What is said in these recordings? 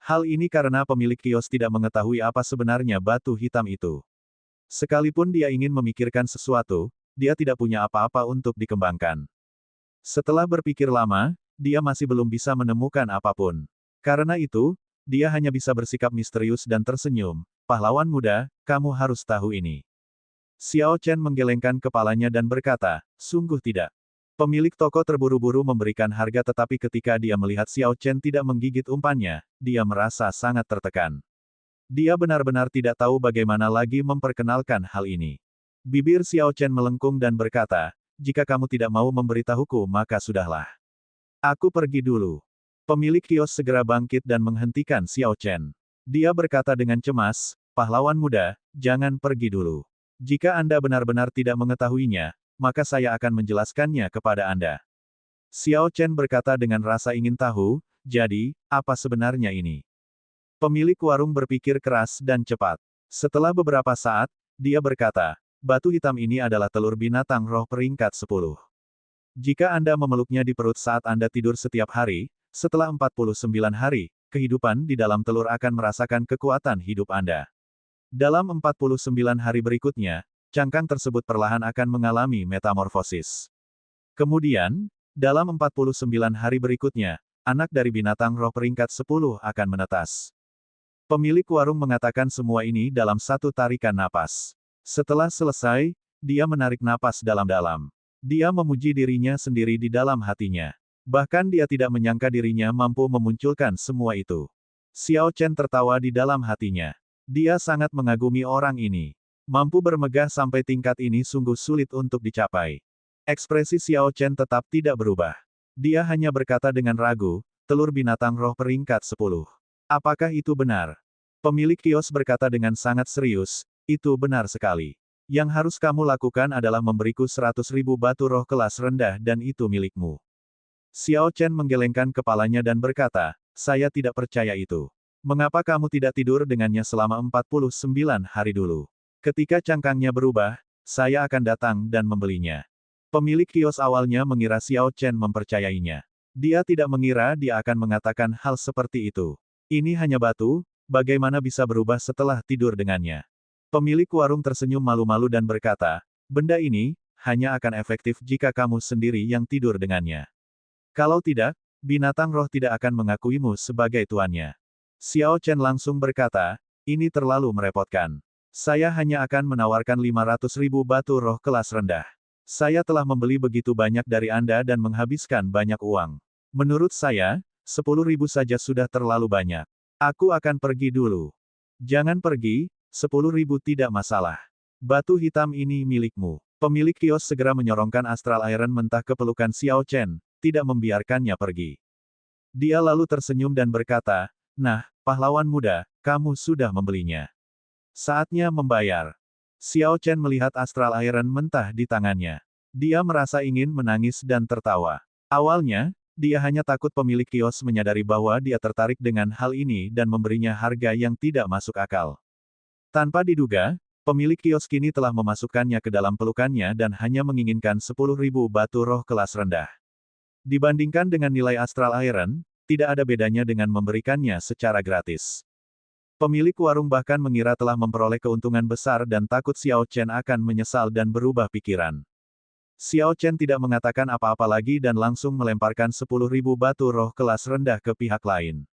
Hal ini karena pemilik kios tidak mengetahui apa sebenarnya batu hitam itu. Sekalipun dia ingin memikirkan sesuatu, dia tidak punya apa-apa untuk dikembangkan. Setelah berpikir lama, dia masih belum bisa menemukan apapun. Karena itu, dia hanya bisa bersikap misterius dan tersenyum. Pahlawan muda, kamu harus tahu ini. Xiao Chen menggelengkan kepalanya dan berkata, sungguh tidak. Pemilik toko terburu-buru memberikan harga tetapi ketika dia melihat Xiao Chen tidak menggigit umpannya, dia merasa sangat tertekan. Dia benar-benar tidak tahu bagaimana lagi memperkenalkan hal ini. Bibir Xiao Chen melengkung dan berkata, jika kamu tidak mau memberitahuku maka sudahlah. Aku pergi dulu. Pemilik kios segera bangkit dan menghentikan Xiao Chen. Dia berkata dengan cemas, pahlawan muda, jangan pergi dulu. Jika Anda benar-benar tidak mengetahuinya, maka saya akan menjelaskannya kepada Anda. Xiao Chen berkata dengan rasa ingin tahu, jadi, apa sebenarnya ini? Pemilik warung berpikir keras dan cepat. Setelah beberapa saat, dia berkata, batu hitam ini adalah telur binatang roh peringkat 10. Jika Anda memeluknya di perut saat Anda tidur setiap hari, setelah 49 hari, kehidupan di dalam telur akan merasakan kekuatan hidup Anda. Dalam 49 hari berikutnya, cangkang tersebut perlahan akan mengalami metamorfosis. Kemudian, dalam 49 hari berikutnya, anak dari binatang roh peringkat 10 akan menetas. Pemilik warung mengatakan semua ini dalam satu tarikan napas. Setelah selesai, dia menarik napas dalam-dalam. Dia memuji dirinya sendiri di dalam hatinya. Bahkan dia tidak menyangka dirinya mampu memunculkan semua itu. Xiao Chen tertawa di dalam hatinya. Dia sangat mengagumi orang ini. Mampu bermegah sampai tingkat ini sungguh sulit untuk dicapai. Ekspresi Xiao Chen tetap tidak berubah. Dia hanya berkata dengan ragu, telur binatang roh peringkat 10. Apakah itu benar? Pemilik kios berkata dengan sangat serius, itu benar sekali. Yang harus kamu lakukan adalah memberiku 100.000 batu roh kelas rendah dan itu milikmu. Xiao Chen menggelengkan kepalanya dan berkata, saya tidak percaya itu. Mengapa kamu tidak tidur dengannya selama 49 hari dulu? Ketika cangkangnya berubah, saya akan datang dan membelinya. Pemilik kios awalnya mengira Xiao Chen mempercayainya. Dia tidak mengira dia akan mengatakan hal seperti itu. Ini hanya batu, bagaimana bisa berubah setelah tidur dengannya? Pemilik warung tersenyum malu-malu dan berkata, benda ini hanya akan efektif jika kamu sendiri yang tidur dengannya. Kalau tidak, binatang roh tidak akan mengakuimu sebagai tuannya. Xiao Chen langsung berkata, ini terlalu merepotkan. Saya hanya akan menawarkan 500.000 batu roh kelas rendah. Saya telah membeli begitu banyak dari Anda dan menghabiskan banyak uang. Menurut saya, 10.000 saja sudah terlalu banyak. Aku akan pergi dulu. Jangan pergi, 10.000 tidak masalah. Batu hitam ini milikmu. Pemilik kios segera menyorongkan astral iron mentah ke pelukan Xiao Chen, tidak membiarkannya pergi. Dia lalu tersenyum dan berkata, nah, pahlawan muda, kamu sudah membelinya. Saatnya membayar. Xiao Chen melihat astral iron mentah di tangannya. Dia merasa ingin menangis dan tertawa. Awalnya, dia hanya takut pemilik kios menyadari bahwa dia tertarik dengan hal ini dan memberinya harga yang tidak masuk akal. Tanpa diduga, pemilik kios kini telah memasukkannya ke dalam pelukannya dan hanya menginginkan 10.000 batu roh kelas rendah. Dibandingkan dengan nilai astral iron, tidak ada bedanya dengan memberikannya secara gratis. Pemilik warung bahkan mengira telah memperoleh keuntungan besar dan takut Xiao Chen akan menyesal dan berubah pikiran. Xiao Chen tidak mengatakan apa-apa lagi dan langsung melemparkan 10.000 batu roh kelas rendah ke pihak lain.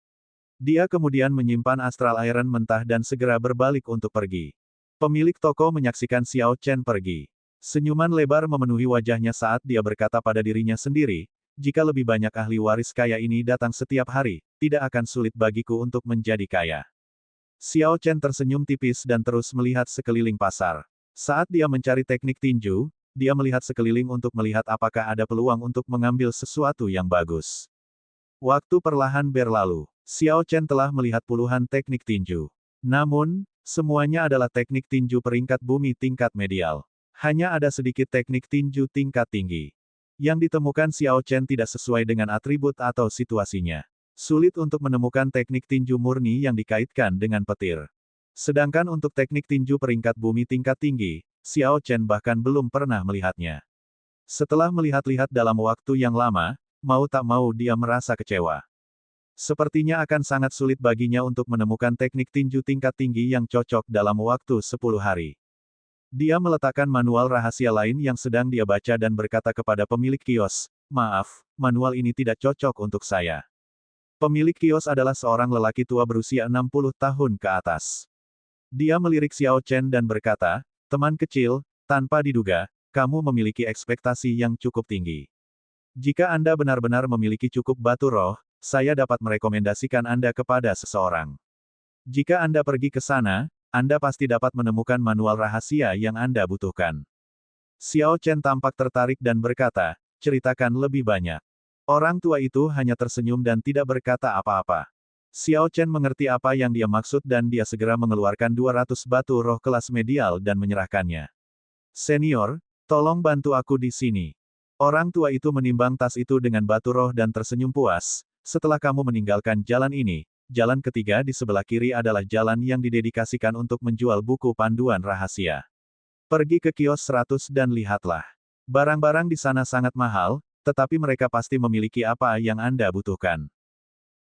Dia kemudian menyimpan astral iron mentah dan segera berbalik untuk pergi. Pemilik toko menyaksikan Xiao Chen pergi. Senyuman lebar memenuhi wajahnya saat dia berkata pada dirinya sendiri, jika lebih banyak ahli waris kaya ini datang setiap hari, tidak akan sulit bagiku untuk menjadi kaya. Xiao Chen tersenyum tipis dan terus melihat sekeliling pasar. Saat dia mencari teknik tinju, dia melihat sekeliling untuk melihat apakah ada peluang untuk mengambil sesuatu yang bagus. Waktu perlahan berlalu. Xiao Chen telah melihat puluhan teknik tinju. Namun, semuanya adalah teknik tinju peringkat bumi tingkat medial. Hanya ada sedikit teknik tinju tingkat tinggi. Yang ditemukan Xiao Chen tidak sesuai dengan atribut atau situasinya. Sulit untuk menemukan teknik tinju murni yang dikaitkan dengan petir. Sedangkan untuk teknik tinju peringkat bumi tingkat tinggi, Xiao Chen bahkan belum pernah melihatnya. Setelah melihat-lihat dalam waktu yang lama, mau tak mau dia merasa kecewa. Sepertinya akan sangat sulit baginya untuk menemukan teknik tinju tingkat tinggi yang cocok dalam waktu 10 hari. Dia meletakkan manual rahasia lain yang sedang dia baca dan berkata kepada pemilik kios, "Maaf, manual ini tidak cocok untuk saya." Pemilik kios adalah seorang lelaki tua berusia 60 tahun ke atas. Dia melirik Xiao Chen dan berkata, "Teman kecil, tanpa diduga, kamu memiliki ekspektasi yang cukup tinggi. Jika Anda benar-benar memiliki cukup batu roh, saya dapat merekomendasikan Anda kepada seseorang. Jika Anda pergi ke sana, Anda pasti dapat menemukan manual rahasia yang Anda butuhkan." Xiao Chen tampak tertarik dan berkata, "Ceritakan lebih banyak." Orang tua itu hanya tersenyum dan tidak berkata apa-apa. Xiao Chen mengerti apa yang dia maksud dan dia segera mengeluarkan 200 batu roh kelas medial dan menyerahkannya. "Senior, tolong bantu aku di sini." Orang tua itu menimbang tas itu dengan batu roh dan tersenyum puas. "Setelah kamu meninggalkan jalan ini, jalan ketiga di sebelah kiri adalah jalan yang didedikasikan untuk menjual buku panduan rahasia. Pergi ke kios 100 dan lihatlah. Barang-barang di sana sangat mahal, tetapi mereka pasti memiliki apa yang Anda butuhkan."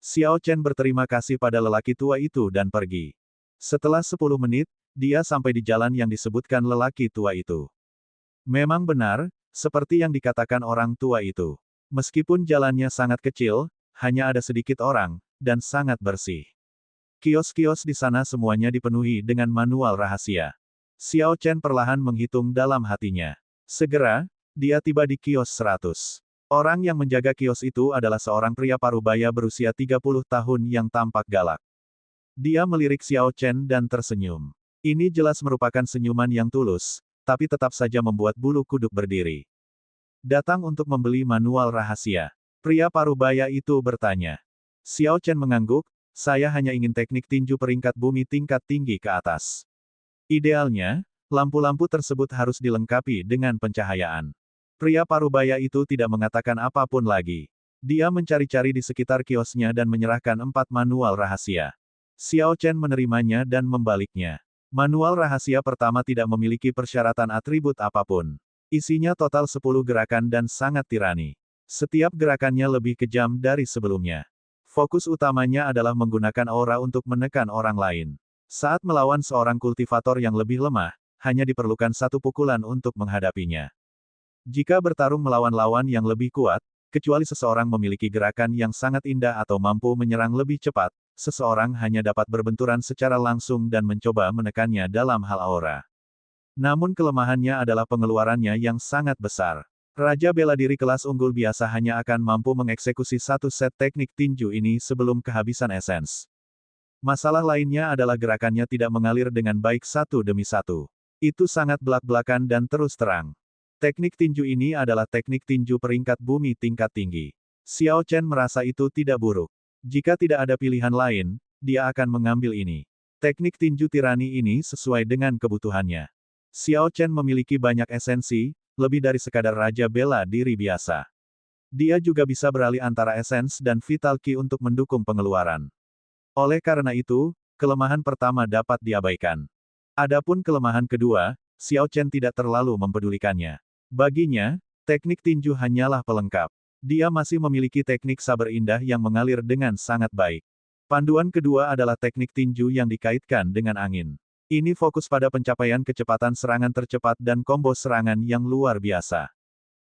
Xiao Chen berterima kasih pada lelaki tua itu dan pergi. Setelah 10 menit, dia sampai di jalan yang disebutkan lelaki tua itu. Memang benar, seperti yang dikatakan orang tua itu. Meskipun jalannya sangat kecil, hanya ada sedikit orang, dan sangat bersih. Kios-kios di sana semuanya dipenuhi dengan manual rahasia. Xiao Chen perlahan menghitung dalam hatinya. Segera, dia tiba di kios 100. Orang yang menjaga kios itu adalah seorang pria parubaya berusia 30 tahun yang tampak galak. Dia melirik Xiao Chen dan tersenyum. Ini jelas merupakan senyuman yang tulus, tapi tetap saja membuat bulu kuduk berdiri. "Datang untuk membeli manual rahasia?" Pria parubaya itu bertanya. Xiao Chen mengangguk, "Saya hanya ingin teknik tinju peringkat bumi tingkat tinggi ke atas. Idealnya, lampu-lampu tersebut harus dilengkapi dengan pencahayaan." Pria parubaya itu tidak mengatakan apapun lagi. Dia mencari-cari di sekitar kiosnya dan menyerahkan 4 manual rahasia. Xiao Chen menerimanya dan membaliknya. Manual rahasia pertama tidak memiliki persyaratan atribut apapun. Isinya total 10 gerakan dan sangat tirani. Setiap gerakannya lebih kejam dari sebelumnya. Fokus utamanya adalah menggunakan aura untuk menekan orang lain. Saat melawan seorang kultivator yang lebih lemah, hanya diperlukan satu pukulan untuk menghadapinya. Jika bertarung melawan lawan yang lebih kuat, kecuali seseorang memiliki gerakan yang sangat indah atau mampu menyerang lebih cepat, seseorang hanya dapat berbenturan secara langsung dan mencoba menekannya dalam hal aura. Namun kelemahannya adalah pengeluarannya yang sangat besar. Raja bela diri kelas unggul biasa hanya akan mampu mengeksekusi satu set teknik tinju ini sebelum kehabisan esens. Masalah lainnya adalah gerakannya tidak mengalir dengan baik satu demi satu. Itu sangat belak-belakan dan terus terang. Teknik tinju ini adalah teknik tinju peringkat bumi tingkat tinggi. Xiao Chen merasa itu tidak buruk. Jika tidak ada pilihan lain, dia akan mengambil ini. Teknik tinju tirani ini sesuai dengan kebutuhannya. Xiao Chen memiliki banyak esensi, lebih dari sekadar raja bela diri biasa. Dia juga bisa beralih antara esens dan vital ki untuk mendukung pengeluaran. Oleh karena itu, kelemahan pertama dapat diabaikan. Adapun kelemahan kedua, Xiao Chen tidak terlalu mempedulikannya. Baginya, teknik tinju hanyalah pelengkap. Dia masih memiliki teknik saber indah yang mengalir dengan sangat baik. Panduan kedua adalah teknik tinju yang dikaitkan dengan angin. Ini fokus pada pencapaian kecepatan serangan tercepat dan combo serangan yang luar biasa.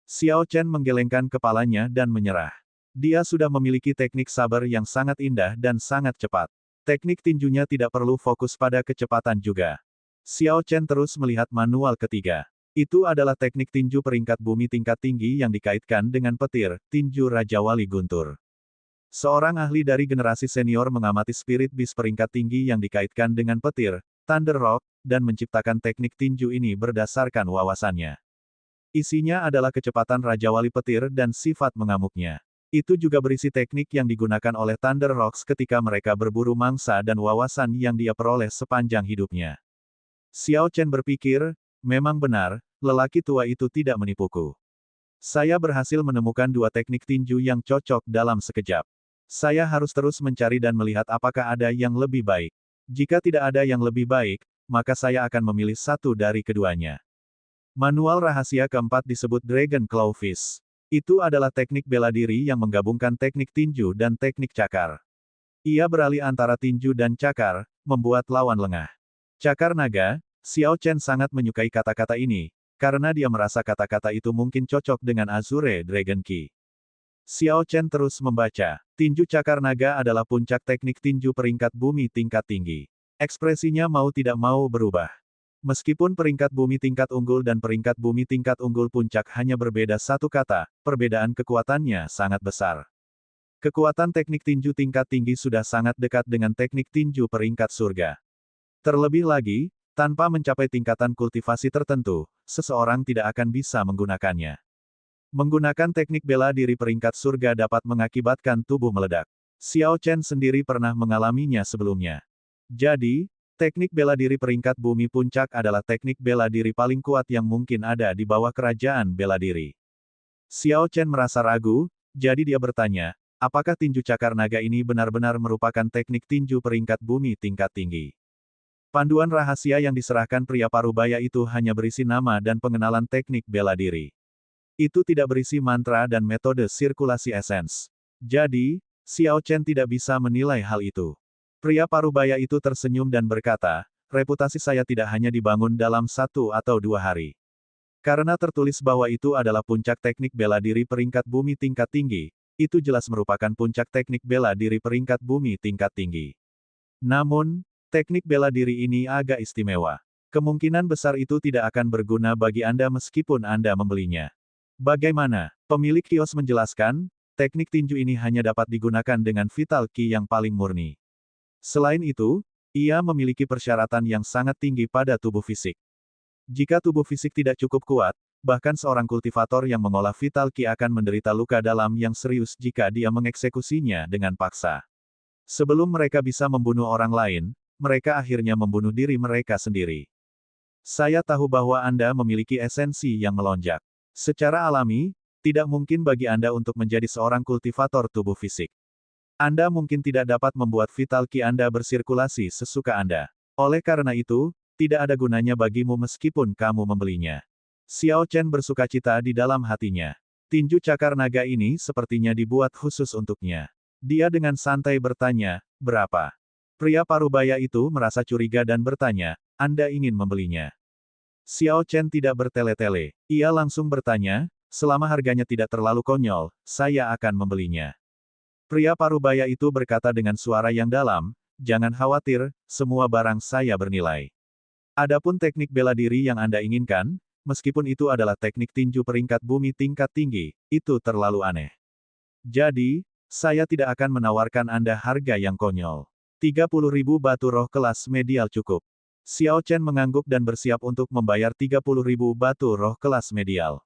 Xiao Chen menggelengkan kepalanya dan menyerah. Dia sudah memiliki teknik saber yang sangat indah dan sangat cepat. Teknik tinjunya tidak perlu fokus pada kecepatan juga. Xiao Chen terus melihat manual ketiga. Itu adalah teknik tinju peringkat bumi tingkat tinggi yang dikaitkan dengan petir, tinju Raja Wali Guntur. Seorang ahli dari generasi senior mengamati Spirit Beast peringkat tinggi yang dikaitkan dengan petir, Thunder Rock, dan menciptakan teknik tinju ini berdasarkan wawasannya. Isinya adalah kecepatan Raja Wali Petir dan sifat mengamuknya. Itu juga berisi teknik yang digunakan oleh Thunder Rocks ketika mereka berburu mangsa dan wawasan yang dia peroleh sepanjang hidupnya. Xiao Chen berpikir, memang benar, lelaki tua itu tidak menipuku. Saya berhasil menemukan 2 teknik tinju yang cocok dalam sekejap. Saya harus terus mencari dan melihat apakah ada yang lebih baik. Jika tidak ada yang lebih baik, maka saya akan memilih satu dari keduanya. Manual rahasia keempat disebut Dragon Claw Fist. Itu adalah teknik bela diri yang menggabungkan teknik tinju dan teknik cakar. Ia beralih antara tinju dan cakar, membuat lawan lengah. Cakar naga, Xiao Chen sangat menyukai kata-kata ini, karena dia merasa kata-kata itu mungkin cocok dengan Azure Dragon Ki. Xiao Chen terus membaca. Tinju cakar naga adalah puncak teknik tinju peringkat bumi tingkat tinggi. Ekspresinya mau tidak mau berubah. Meskipun peringkat bumi tingkat unggul dan peringkat bumi tingkat unggul puncak hanya berbeda satu kata, perbedaan kekuatannya sangat besar. Kekuatan teknik tinju tingkat tinggi sudah sangat dekat dengan teknik tinju peringkat surga. Terlebih lagi, tanpa mencapai tingkatan kultivasi tertentu, seseorang tidak akan bisa menggunakannya. Menggunakan teknik bela diri peringkat surga dapat mengakibatkan tubuh meledak. Xiao Chen sendiri pernah mengalaminya sebelumnya. Jadi, teknik bela diri peringkat bumi puncak adalah teknik bela diri paling kuat yang mungkin ada di bawah kerajaan bela diri. Xiao Chen merasa ragu, jadi dia bertanya, apakah tinju cakar naga ini benar-benar merupakan teknik tinju peringkat bumi tingkat tinggi? Panduan rahasia yang diserahkan pria parubaya itu hanya berisi nama dan pengenalan teknik bela diri. Itu tidak berisi mantra dan metode sirkulasi esens. Jadi, Xiao Chen tidak bisa menilai hal itu. Pria parubaya itu tersenyum dan berkata, reputasi saya tidak hanya dibangun dalam 1 atau 2 hari. Karena tertulis bahwa itu adalah puncak teknik bela diri peringkat bumi tingkat tinggi, itu jelas merupakan puncak teknik bela diri peringkat bumi tingkat tinggi. Namun, teknik bela diri ini agak istimewa. Kemungkinan besar itu tidak akan berguna bagi Anda meskipun Anda membelinya. Bagaimana? Pemilik kios menjelaskan, teknik tinju ini hanya dapat digunakan dengan vital ki yang paling murni. Selain itu, ia memiliki persyaratan yang sangat tinggi pada tubuh fisik. Jika tubuh fisik tidak cukup kuat, bahkan seorang kultivator yang mengolah vital ki akan menderita luka dalam yang serius jika dia mengeksekusinya dengan paksa. Sebelum mereka bisa membunuh orang lain, mereka akhirnya membunuh diri mereka sendiri. Saya tahu bahwa Anda memiliki esensi yang melonjak. Secara alami, tidak mungkin bagi Anda untuk menjadi seorang kultivator tubuh fisik. Anda mungkin tidak dapat membuat vital ki Anda bersirkulasi sesuka Anda. Oleh karena itu, tidak ada gunanya bagimu meskipun kamu membelinya. Xiao Chen bersukacita di dalam hatinya. Tinju cakar naga ini sepertinya dibuat khusus untuknya. Dia dengan santai bertanya, berapa? Pria parubaya itu merasa curiga dan bertanya, Anda ingin membelinya? Xiao Chen tidak bertele-tele. Ia langsung bertanya, selama harganya tidak terlalu konyol, saya akan membelinya. Pria parubaya itu berkata dengan suara yang dalam, jangan khawatir, semua barang saya bernilai. Adapun teknik bela diri yang Anda inginkan, meskipun itu adalah teknik tinju peringkat bumi tingkat tinggi, itu terlalu aneh. Jadi, saya tidak akan menawarkan Anda harga yang konyol. 30.000 batu roh kelas medial cukup. Xiao Chen mengangguk dan bersiap untuk membayar 30.000 batu roh kelas medial.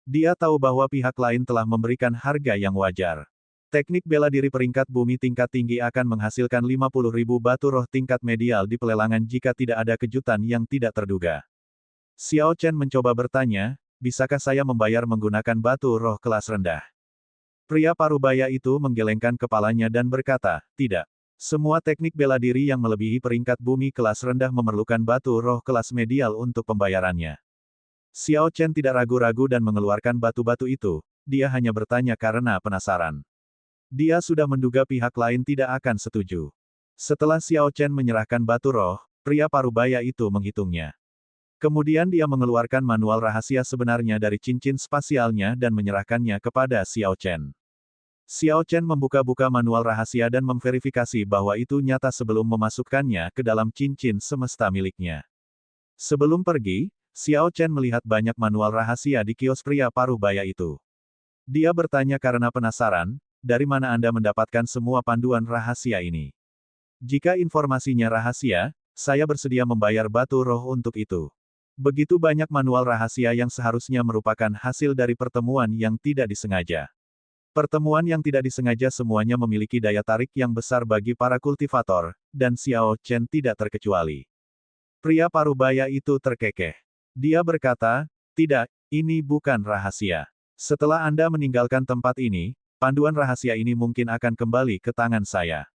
Dia tahu bahwa pihak lain telah memberikan harga yang wajar. Teknik bela diri peringkat bumi tingkat tinggi akan menghasilkan 50.000 batu roh tingkat medial di pelelangan jika tidak ada kejutan yang tidak terduga. Xiao Chen mencoba bertanya, bisakah saya membayar menggunakan batu roh kelas rendah? Pria parubaya itu menggelengkan kepalanya dan berkata, tidak. Semua teknik bela diri yang melebihi peringkat bumi kelas rendah memerlukan batu roh kelas medial untuk pembayarannya. Xiao Chen tidak ragu-ragu dan mengeluarkan batu-batu itu, dia hanya bertanya karena penasaran. Dia sudah menduga pihak lain tidak akan setuju. Setelah Xiao Chen menyerahkan batu roh, pria parubaya itu menghitungnya. Kemudian dia mengeluarkan manual rahasia sebenarnya dari cincin spasialnya dan menyerahkannya kepada Xiao Chen. Xiao Chen membuka-buka manual rahasia dan memverifikasi bahwa itu nyata sebelum memasukkannya ke dalam cincin semesta miliknya. Sebelum pergi, Xiao Chen melihat banyak manual rahasia di kios pria parubaya itu. Dia bertanya karena penasaran, dari mana Anda mendapatkan semua panduan rahasia ini? Jika informasinya rahasia, saya bersedia membayar batu roh untuk itu. Begitu banyak manual rahasia yang seharusnya merupakan hasil dari pertemuan yang tidak disengaja. Pertemuan yang tidak disengaja semuanya memiliki daya tarik yang besar bagi para kultivator, dan Xiao Chen tidak terkecuali. Pria parubaya itu terkekeh. Dia berkata, tidak, ini bukan rahasia. Setelah Anda meninggalkan tempat ini, panduan rahasia ini mungkin akan kembali ke tangan saya.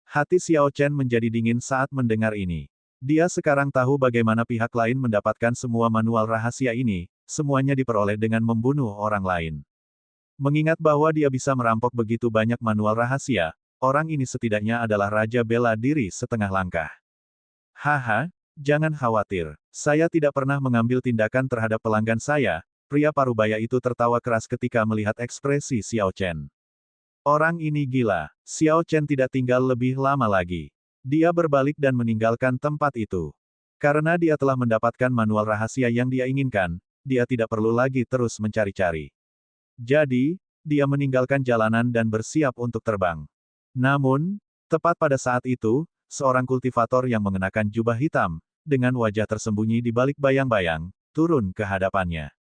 Hati Xiao Chen menjadi dingin saat mendengar ini. Dia sekarang tahu bagaimana pihak lain mendapatkan semua manual rahasia ini, semuanya diperoleh dengan membunuh orang lain. Mengingat bahwa dia bisa merampok begitu banyak manual rahasia, orang ini setidaknya adalah raja bela diri setengah langkah. Haha, jangan khawatir. Saya tidak pernah mengambil tindakan terhadap pelanggan saya. Pria parubaya itu tertawa keras ketika melihat ekspresi Xiao Chen. Orang ini gila. Xiao Chen tidak tinggal lebih lama lagi. Dia berbalik dan meninggalkan tempat itu. Karena dia telah mendapatkan manual rahasia yang dia inginkan, dia tidak perlu lagi terus mencari-cari. Jadi, dia meninggalkan jalanan dan bersiap untuk terbang. Namun, tepat pada saat itu, seorang kultivator yang mengenakan jubah hitam, dengan wajah tersembunyi di balik bayang-bayang, turun ke hadapannya.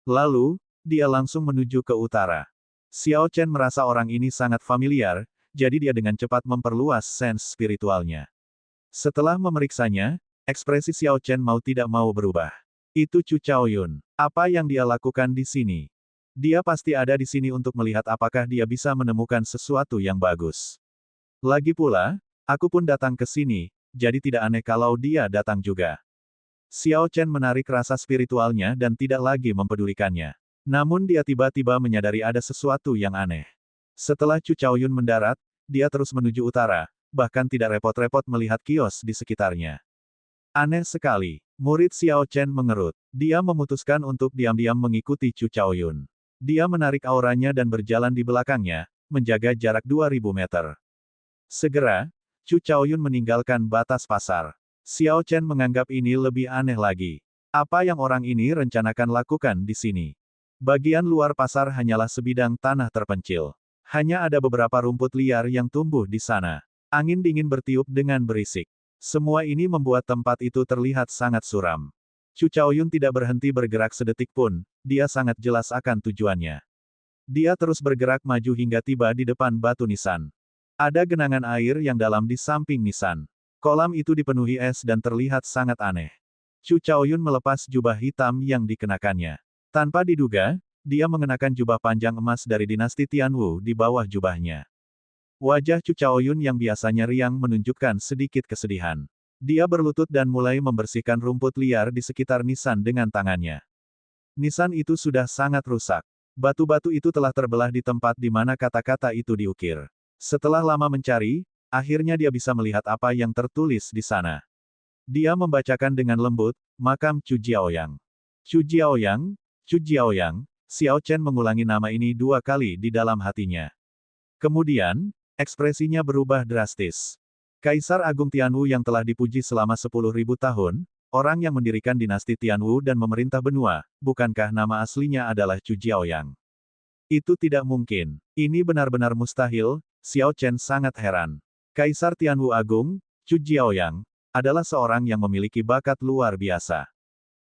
Lalu, dia langsung menuju ke utara. Xiao Chen merasa orang ini sangat familiar, jadi dia dengan cepat memperluas sense spiritualnya. Setelah memeriksanya, ekspresi Xiao Chen mau tidak mau berubah. Itu Chu Chaoyun. Apa yang dia lakukan di sini? Dia pasti ada di sini untuk melihat apakah dia bisa menemukan sesuatu yang bagus. Lagi pula, aku pun datang ke sini, jadi tidak aneh kalau dia datang juga. Xiao Chen menarik rasa spiritualnya dan tidak lagi mempedulikannya. Namun dia tiba-tiba menyadari ada sesuatu yang aneh. Setelah Chu Chaoyun mendarat, dia terus menuju utara, bahkan tidak repot-repot melihat kios di sekitarnya. Aneh sekali. Murid Xiao Chen mengerut. Dia memutuskan untuk diam-diam mengikuti Chu Chaoyun. Dia menarik auranya dan berjalan di belakangnya, menjaga jarak 2000 meter. Segera, Chu Chaoyun meninggalkan batas pasar. Xiao Chen menganggap ini lebih aneh lagi. Apa yang orang ini rencanakan lakukan di sini? Bagian luar pasar hanyalah sebidang tanah terpencil. Hanya ada beberapa rumput liar yang tumbuh di sana. Angin dingin bertiup dengan berisik. Semua ini membuat tempat itu terlihat sangat suram. Chu Chaoyun tidak berhenti bergerak sedetik pun, dia sangat jelas akan tujuannya. Dia terus bergerak maju hingga tiba di depan batu nisan. Ada genangan air yang dalam di samping nisan. Kolam itu dipenuhi es dan terlihat sangat aneh. Chu Chaoyun melepas jubah hitam yang dikenakannya. Tanpa diduga, dia mengenakan jubah panjang emas dari dinasti Tianwu di bawah jubahnya. Wajah Chu Chaoyun yang biasanya riang menunjukkan sedikit kesedihan. Dia berlutut dan mulai membersihkan rumput liar di sekitar nisan dengan tangannya. Nisan itu sudah sangat rusak. Batu-batu itu telah terbelah di tempat di mana kata-kata itu diukir. Setelah lama mencari, akhirnya dia bisa melihat apa yang tertulis di sana. Dia membacakan dengan lembut, makam Chu Jiaoyang. Chu Jiaoyang, Chu Jiaoyang, Xiao Chen mengulangi nama ini 2 kali di dalam hatinya. Kemudian, ekspresinya berubah drastis. Kaisar Agung Tianwu yang telah dipuji selama 10.000 tahun, orang yang mendirikan dinasti Tianwu dan memerintah benua, bukankah nama aslinya adalah Chu Jiaoyang? Itu tidak mungkin. Ini benar-benar mustahil, Xiao Chen sangat heran. Kaisar Tianwu Agung, Chu Jiaoyang, adalah seorang yang memiliki bakat luar biasa.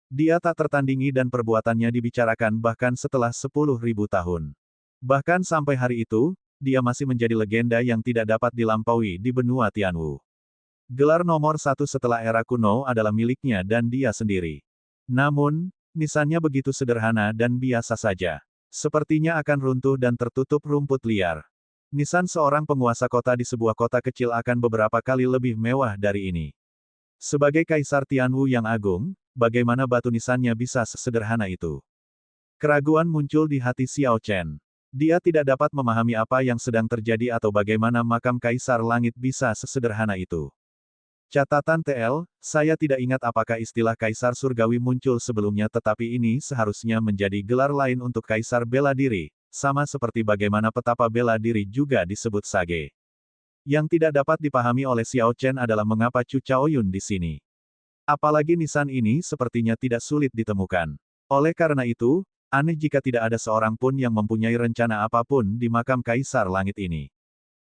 Dia tak tertandingi dan perbuatannya dibicarakan bahkan setelah 10.000 tahun. Bahkan sampai hari itu, dia masih menjadi legenda yang tidak dapat dilampaui di benua Tianwu. Gelar nomor 1 setelah era kuno adalah miliknya dan dia sendiri. Namun, nisannya begitu sederhana dan biasa saja. Sepertinya akan runtuh dan tertutup rumput liar. Nisan seorang penguasa kota di sebuah kota kecil akan beberapa kali lebih mewah dari ini. Sebagai Kaisar Tianwu yang agung, bagaimana batu nisannya bisa sesederhana itu? Keraguan muncul di hati Xiao Chen. Dia tidak dapat memahami apa yang sedang terjadi atau bagaimana makam Kaisar Langit bisa sesederhana itu. Catatan TL, saya tidak ingat apakah istilah Kaisar Surgawi muncul sebelumnya tetapi ini seharusnya menjadi gelar lain untuk Kaisar Bela Diri, sama seperti bagaimana petapa bela diri juga disebut Sage. Yang tidak dapat dipahami oleh Xiao Chen adalah mengapa Chu Chaoyun di sini. Apalagi nisan ini sepertinya tidak sulit ditemukan. Oleh karena itu, aneh jika tidak ada seorang pun yang mempunyai rencana apapun di makam Kaisar Langit ini.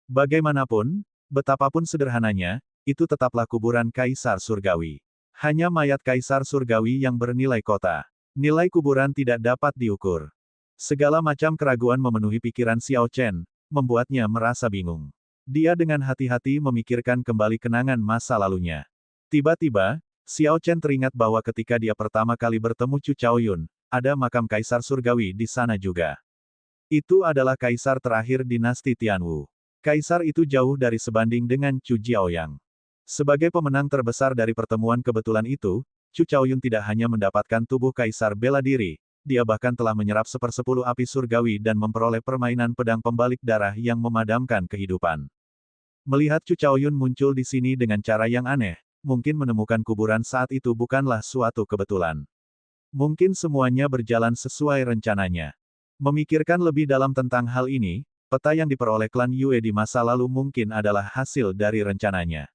Bagaimanapun, betapapun sederhananya, itu tetaplah kuburan Kaisar Surgawi. Hanya mayat Kaisar Surgawi yang bernilai kota. Nilai kuburan tidak dapat diukur. Segala macam keraguan memenuhi pikiran Xiao Chen, membuatnya merasa bingung. Dia dengan hati-hati memikirkan kembali kenangan masa lalunya. Tiba-tiba, Xiao Chen teringat bahwa ketika dia pertama kali bertemu Chu Chaoyun, ada makam Kaisar Surgawi di sana juga. Itu adalah Kaisar terakhir dinasti Tianwu. Kaisar itu jauh dari sebanding dengan Chu Jiaoyang. Sebagai pemenang terbesar dari pertemuan kebetulan itu, Chu Chaoyun tidak hanya mendapatkan tubuh Kaisar bela diri, dia bahkan telah menyerap 1/10 api surgawi dan memperoleh permainan pedang pembalik darah yang memadamkan kehidupan. Melihat Chu Chaoyun muncul di sini dengan cara yang aneh, mungkin menemukan kuburan saat itu bukanlah suatu kebetulan. Mungkin semuanya berjalan sesuai rencananya. Memikirkan lebih dalam tentang hal ini, peta yang diperoleh klan Yue di masa lalu mungkin adalah hasil dari rencananya.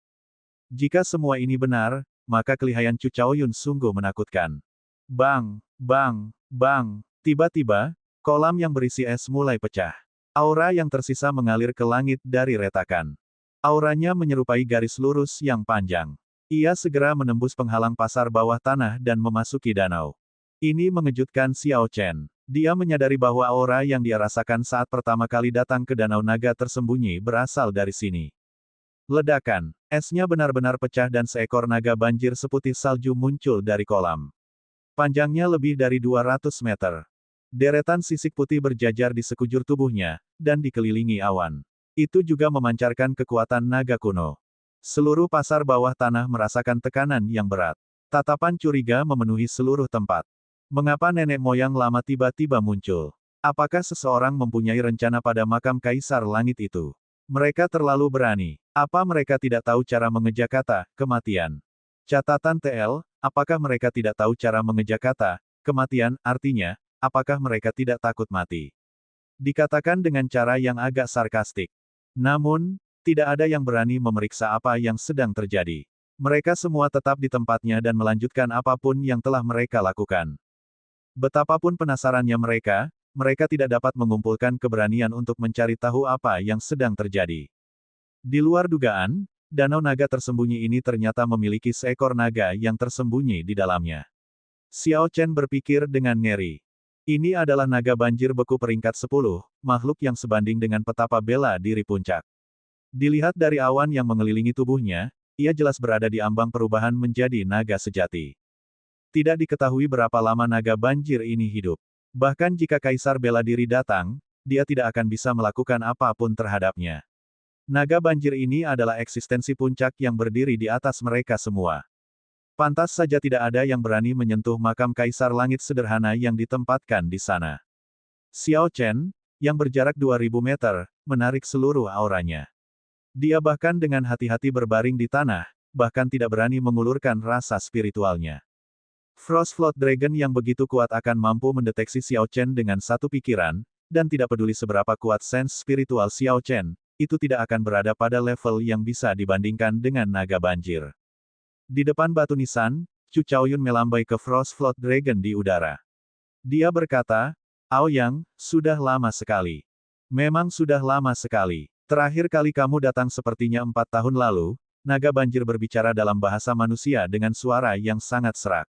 Jika semua ini benar, maka kelihayan Chu Chaoyun sungguh menakutkan. Bang, bang, bang. Tiba-tiba, kolam yang berisi es mulai pecah. Aura yang tersisa mengalir ke langit dari retakan. Auranya menyerupai garis lurus yang panjang. Ia segera menembus penghalang pasar bawah tanah dan memasuki danau. Ini mengejutkan Xiao Chen. Dia menyadari bahwa aura yang dia rasakan saat pertama kali datang ke danau naga tersembunyi berasal dari sini. Ledakan. Esnya benar-benar pecah dan seekor naga banjir seputih salju muncul dari kolam. Panjangnya lebih dari 200 meter. Deretan sisik putih berjajar di sekujur tubuhnya, dan dikelilingi awan. Itu juga memancarkan kekuatan naga kuno. Seluruh pasar bawah tanah merasakan tekanan yang berat. Tatapan curiga memenuhi seluruh tempat. Mengapa nenek moyang lama tiba-tiba muncul? Apakah seseorang mempunyai rencana pada makam Kaisar Langit itu? Mereka terlalu berani. Apa mereka tidak tahu cara mengeja kata, kematian? Catatan TL, apakah mereka tidak tahu cara mengeja kata, kematian, artinya, apakah mereka tidak takut mati? Dikatakan dengan cara yang agak sarkastik. Namun, tidak ada yang berani memeriksa apa yang sedang terjadi. Mereka semua tetap di tempatnya dan melanjutkan apapun yang telah mereka lakukan. Betapapun penasarannya mereka, mereka tidak dapat mengumpulkan keberanian untuk mencari tahu apa yang sedang terjadi. Di luar dugaan, danau naga tersembunyi ini ternyata memiliki seekor naga yang tersembunyi di dalamnya. Xiao Chen berpikir dengan ngeri. Ini adalah naga banjir beku peringkat 10, makhluk yang sebanding dengan petapa bela diri puncak. Dilihat dari awan yang mengelilingi tubuhnya, ia jelas berada di ambang perubahan menjadi naga sejati. Tidak diketahui berapa lama naga banjir ini hidup. Bahkan jika Kaisar Bela Diri datang, dia tidak akan bisa melakukan apapun terhadapnya. Naga banjir ini adalah eksistensi puncak yang berdiri di atas mereka semua. Pantas saja tidak ada yang berani menyentuh makam Kaisar Langit sederhana yang ditempatkan di sana. Xiao Chen, yang berjarak 2000 meter, menarik seluruh auranya. Dia bahkan dengan hati-hati berbaring di tanah, bahkan tidak berani mengulurkan rasa spiritualnya. Frost Flood Dragon yang begitu kuat akan mampu mendeteksi Xiao Chen dengan satu pikiran, dan tidak peduli seberapa kuat sense spiritual Xiao Chen, itu tidak akan berada pada level yang bisa dibandingkan dengan naga banjir. Di depan batu nisan, Chu Chaoyun melambai ke Frost Flood Dragon di udara. Dia berkata, "Aoyang, sudah lama sekali. Memang sudah lama sekali. Terakhir kali kamu datang sepertinya 4 tahun lalu." Naga banjir berbicara dalam bahasa manusia dengan suara yang sangat serak.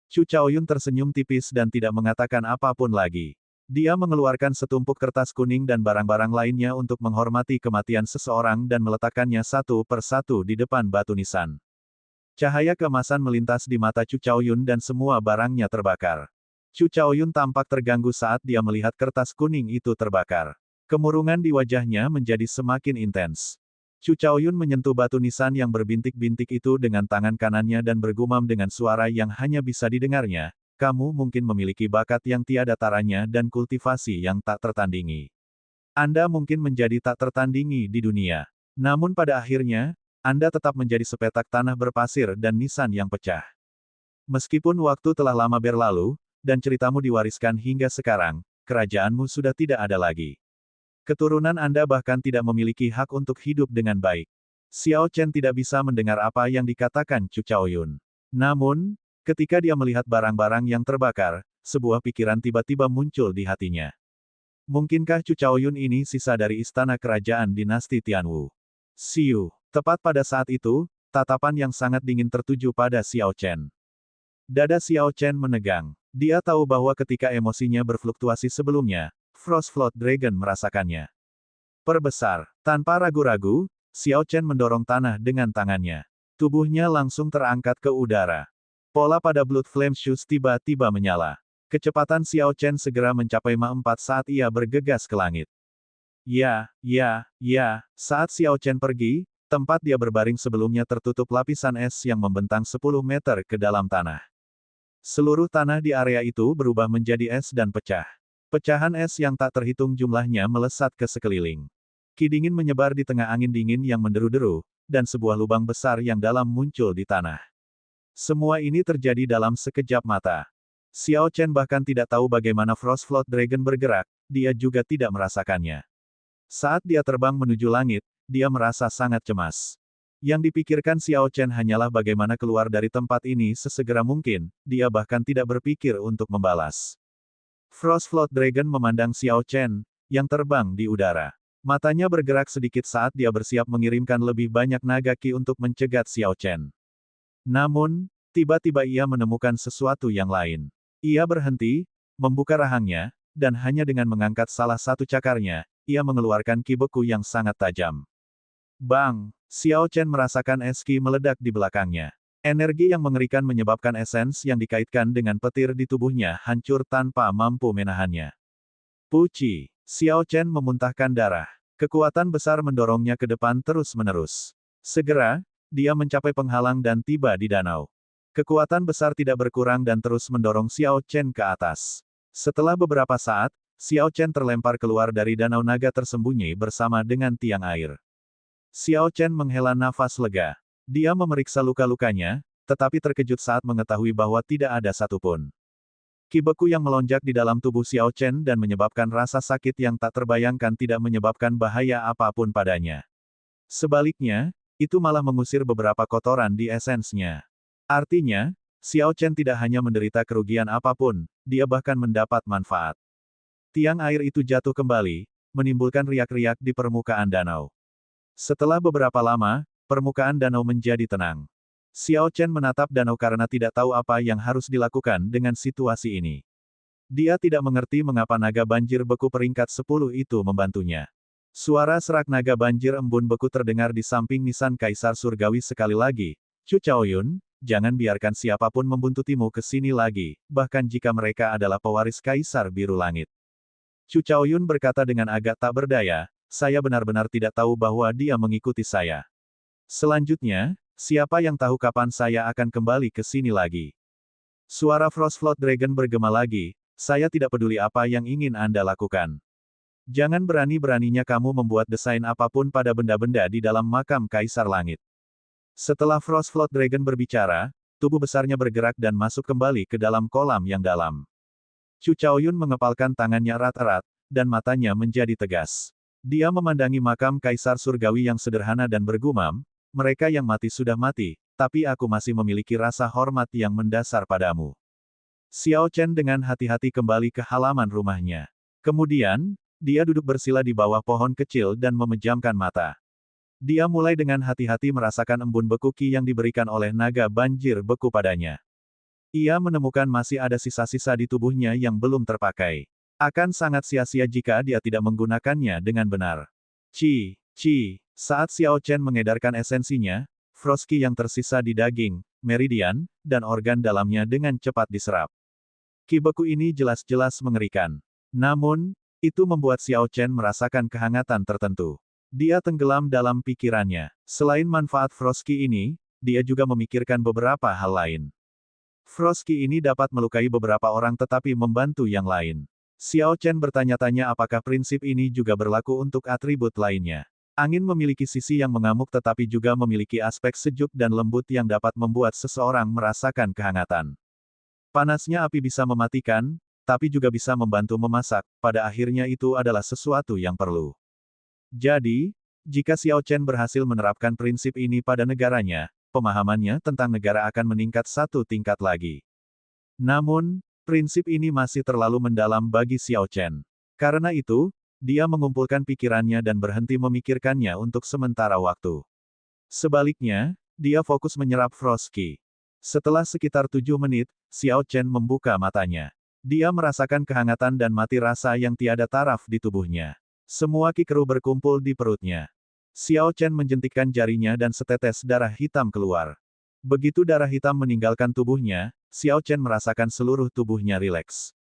Chu Chaoyun tersenyum tipis dan tidak mengatakan apapun lagi. Dia mengeluarkan setumpuk kertas kuning dan barang-barang lainnya untuk menghormati kematian seseorang dan meletakkannya satu per satu di depan batu nisan. Cahaya keemasan melintas di mata Chu Chaoyun dan semua barangnya terbakar. Chu Chaoyun tampak terganggu saat dia melihat kertas kuning itu terbakar. Kemurungan di wajahnya menjadi semakin intens. Chu Chaoyun menyentuh batu nisan yang berbintik-bintik itu dengan tangan kanannya dan bergumam dengan suara yang hanya bisa didengarnya, "Kamu mungkin memiliki bakat yang tiada taranya dan kultivasi yang tak tertandingi. Anda mungkin menjadi tak tertandingi di dunia. Namun pada akhirnya, Anda tetap menjadi sepetak tanah berpasir dan nisan yang pecah. Meskipun waktu telah lama berlalu, dan ceritamu diwariskan hingga sekarang, kerajaanmu sudah tidak ada lagi. Keturunan Anda bahkan tidak memiliki hak untuk hidup dengan baik." Xiao Chen tidak bisa mendengar apa yang dikatakan Chu Chaoyun. Namun, ketika dia melihat barang-barang yang terbakar, sebuah pikiran tiba-tiba muncul di hatinya. Mungkinkah Chu Chaoyun ini sisa dari istana kerajaan dinasti Tianwu? Siu. Tepat pada saat itu, tatapan yang sangat dingin tertuju pada Xiao Chen. Dada Xiao Chen menegang. Dia tahu bahwa ketika emosinya berfluktuasi sebelumnya, Frost Flood Dragon merasakannya. Perbesar. Tanpa ragu-ragu, Xiao Chen mendorong tanah dengan tangannya. Tubuhnya langsung terangkat ke udara. Pola pada Blood Flame Shoes tiba-tiba menyala. Kecepatan Xiao Chen segera mencapai Mach 4 saat ia bergegas ke langit. Ya. Saat Xiao Chen pergi, tempat dia berbaring sebelumnya tertutup lapisan es yang membentang 10 meter ke dalam tanah. Seluruh tanah di area itu berubah menjadi es dan pecah. Pecahan es yang tak terhitung jumlahnya melesat ke sekeliling. Ki dingin menyebar di tengah angin dingin yang menderu-deru, dan sebuah lubang besar yang dalam muncul di tanah. Semua ini terjadi dalam sekejap mata. Xiao Chen bahkan tidak tahu bagaimana Frost Flood Dragon bergerak, dia juga tidak merasakannya. Saat dia terbang menuju langit, dia merasa sangat cemas. Yang dipikirkan Xiao Chen hanyalah bagaimana keluar dari tempat ini sesegera mungkin, dia bahkan tidak berpikir untuk membalas. Frost Flood Dragon memandang Xiao Chen, yang terbang di udara. Matanya bergerak sedikit saat dia bersiap mengirimkan lebih banyak naga ki untuk mencegat Xiao Chen. Namun, tiba-tiba ia menemukan sesuatu yang lain. Ia berhenti, membuka rahangnya, dan hanya dengan mengangkat salah satu cakarnya, ia mengeluarkan ki beku yang sangat tajam. Bang! Xiao Chen merasakan es ki meledak di belakangnya. Energi yang mengerikan menyebabkan esens yang dikaitkan dengan petir di tubuhnya hancur tanpa mampu menahannya. Puci! Xiao Chen memuntahkan darah. Kekuatan besar mendorongnya ke depan terus-menerus. Segera, dia mencapai penghalang dan tiba di danau. Kekuatan besar tidak berkurang dan terus mendorong Xiao Chen ke atas. Setelah beberapa saat, Xiao Chen terlempar keluar dari danau naga tersembunyi bersama dengan tiang air. Xiao Chen menghela nafas lega. Dia memeriksa luka-lukanya, tetapi terkejut saat mengetahui bahwa tidak ada satupun. Ki beku yang melonjak di dalam tubuh Xiao Chen dan menyebabkan rasa sakit yang tak terbayangkan tidak menyebabkan bahaya apapun padanya. Sebaliknya, itu malah mengusir beberapa kotoran di esensnya. Artinya, Xiao Chen tidak hanya menderita kerugian apapun, dia bahkan mendapat manfaat. Tiang air itu jatuh kembali, menimbulkan riak-riak di permukaan danau. Setelah beberapa lama, permukaan danau menjadi tenang. Xiao Chen menatap danau karena tidak tahu apa yang harus dilakukan dengan situasi ini. Dia tidak mengerti mengapa naga banjir beku peringkat 10 itu membantunya. Suara serak naga banjir embun beku terdengar di samping nisan Kaisar Surgawi sekali lagi. Chu Chaoyun, jangan biarkan siapapun membuntutimu ke sini lagi, bahkan jika mereka adalah pewaris Kaisar Biru Langit. Chu Chaoyun berkata dengan agak tak berdaya, saya benar-benar tidak tahu bahwa dia mengikuti saya. Selanjutnya, siapa yang tahu kapan saya akan kembali ke sini lagi? Suara Frost Flood Dragon bergema lagi, saya tidak peduli apa yang ingin Anda lakukan. Jangan berani-beraninya kamu membuat desain apapun pada benda-benda di dalam makam Kaisar Langit. Setelah Frost Flood Dragon berbicara, tubuh besarnya bergerak dan masuk kembali ke dalam kolam yang dalam. Chu Chaoyun mengepalkan tangannya erat-erat, dan matanya menjadi tegas. Dia memandangi makam Kaisar Surgawi yang sederhana dan bergumam, mereka yang mati sudah mati, tapi aku masih memiliki rasa hormat yang mendasar padamu. Xiao Chen dengan hati-hati kembali ke halaman rumahnya. Kemudian, dia duduk bersila di bawah pohon kecil dan memejamkan mata. Dia mulai dengan hati-hati merasakan embun beku ki yang diberikan oleh naga banjir beku padanya. Ia menemukan masih ada sisa-sisa di tubuhnya yang belum terpakai. Akan sangat sia-sia jika dia tidak menggunakannya dengan benar. Saat Xiao Chen mengedarkan esensinya, Frost Ki yang tersisa di daging, meridian, dan organ dalamnya dengan cepat diserap. Ki beku ini jelas-jelas mengerikan. Namun, itu membuat Xiao Chen merasakan kehangatan tertentu. Dia tenggelam dalam pikirannya. Selain manfaat Frost Ki ini, dia juga memikirkan beberapa hal lain. Frost Ki ini dapat melukai beberapa orang tetapi membantu yang lain. Xiao Chen bertanya-tanya apakah prinsip ini juga berlaku untuk atribut lainnya. Angin memiliki sisi yang mengamuk tetapi juga memiliki aspek sejuk dan lembut yang dapat membuat seseorang merasakan kehangatan. Panasnya api bisa mematikan, tapi juga bisa membantu memasak, pada akhirnya itu adalah sesuatu yang perlu. Jadi, jika Xiao Chen berhasil menerapkan prinsip ini pada negaranya, pemahamannya tentang negara akan meningkat satu tingkat lagi. Namun, prinsip ini masih terlalu mendalam bagi Xiao Chen. Karena itu, dia mengumpulkan pikirannya dan berhenti memikirkannya untuk sementara waktu. Sebaliknya, dia fokus menyerap Frost Ki. Setelah sekitar 7 menit, Xiao Chen membuka matanya. Dia merasakan kehangatan dan mati rasa yang tiada taraf di tubuhnya. Semua ki keruh berkumpul di perutnya. Xiao Chen menjentikkan jarinya dan setetes darah hitam keluar. Begitu darah hitam meninggalkan tubuhnya, Xiao Chen merasakan seluruh tubuhnya rileks.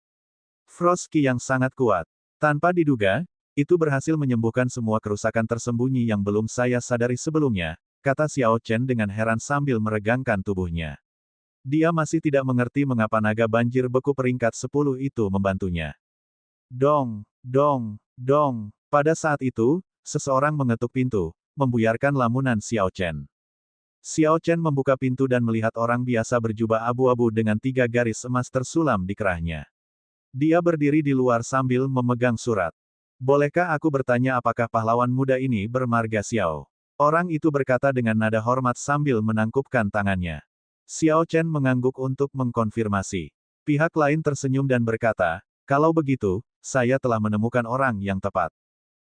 Frost Ki yang sangat kuat. Tanpa diduga, itu berhasil menyembuhkan semua kerusakan tersembunyi yang belum saya sadari sebelumnya, kata Xiao Chen dengan heran sambil meregangkan tubuhnya. Dia masih tidak mengerti mengapa naga banjir beku peringkat 10 itu membantunya. Dong. Pada saat itu, seseorang mengetuk pintu, membuyarkan lamunan Xiao Chen. Xiao Chen membuka pintu dan melihat orang biasa berjubah abu-abu dengan 3 garis emas tersulam di kerahnya. Dia berdiri di luar sambil memegang surat. Bolehkah aku bertanya apakah pahlawan muda ini bermarga Xiao? Orang itu berkata dengan nada hormat sambil menangkupkan tangannya. Xiao Chen mengangguk untuk mengkonfirmasi. Pihak lain tersenyum dan berkata, kalau begitu, saya telah menemukan orang yang tepat.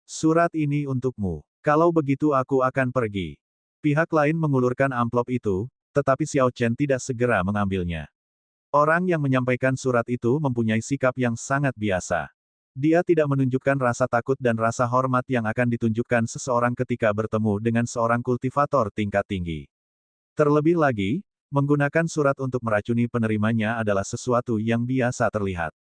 Surat ini untukmu. Kalau begitu aku akan pergi. Pihak lain mengulurkan amplop itu, tetapi Xiao Chen tidak segera mengambilnya. Orang yang menyampaikan surat itu mempunyai sikap yang sangat biasa. Dia tidak menunjukkan rasa takut dan rasa hormat yang akan ditunjukkan seseorang ketika bertemu dengan seorang kultivator tingkat tinggi. Terlebih lagi, menggunakan surat untuk meracuni penerimanya adalah sesuatu yang biasa terlihat.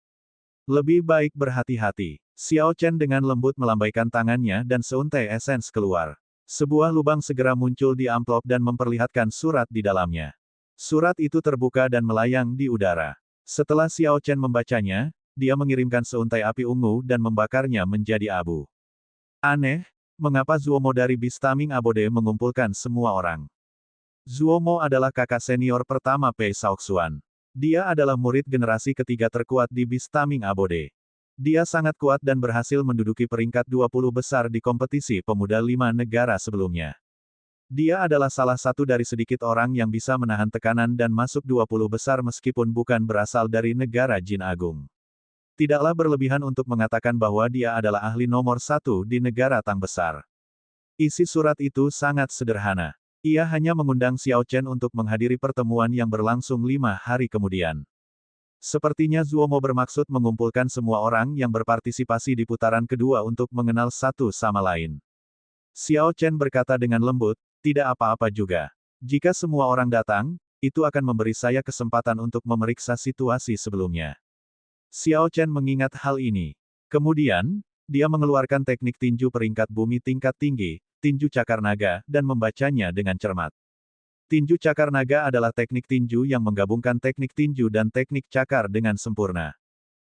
Lebih baik berhati-hati. Xiao Chen dengan lembut melambaikan tangannya dan seuntai esens keluar. Sebuah lubang segera muncul di amplop dan memperlihatkan surat di dalamnya. Surat itu terbuka dan melayang di udara. Setelah Xiao Chen membacanya, dia mengirimkan seuntai api ungu dan membakarnya menjadi abu. Aneh, mengapa Zuomo dari Bistaming Abode mengumpulkan semua orang? Zuomo adalah kakak senior pertama Pei Shaoxuan. Dia adalah murid generasi ketiga terkuat di Bistaming Abode. Dia sangat kuat dan berhasil menduduki peringkat 20 besar di kompetisi pemuda 5 negara sebelumnya. Dia adalah salah satu dari sedikit orang yang bisa menahan tekanan dan masuk 20 besar meskipun bukan berasal dari negara Jin Agung. Tidaklah berlebihan untuk mengatakan bahwa dia adalah ahli nomor 1 di negara Tang Besar. Isi surat itu sangat sederhana. Ia hanya mengundang Xiao Chen untuk menghadiri pertemuan yang berlangsung 5 hari kemudian. Sepertinya Zuomo bermaksud mengumpulkan semua orang yang berpartisipasi di putaran kedua untuk mengenal satu sama lain. Xiao Chen berkata dengan lembut, tidak apa-apa juga. Jika semua orang datang, itu akan memberi saya kesempatan untuk memeriksa situasi sebelumnya. Xiao Chen mengingat hal ini. Kemudian, dia mengeluarkan teknik tinju peringkat bumi tingkat tinggi, tinju cakar naga, dan membacanya dengan cermat. Tinju cakar naga adalah teknik tinju yang menggabungkan teknik tinju dan teknik cakar dengan sempurna.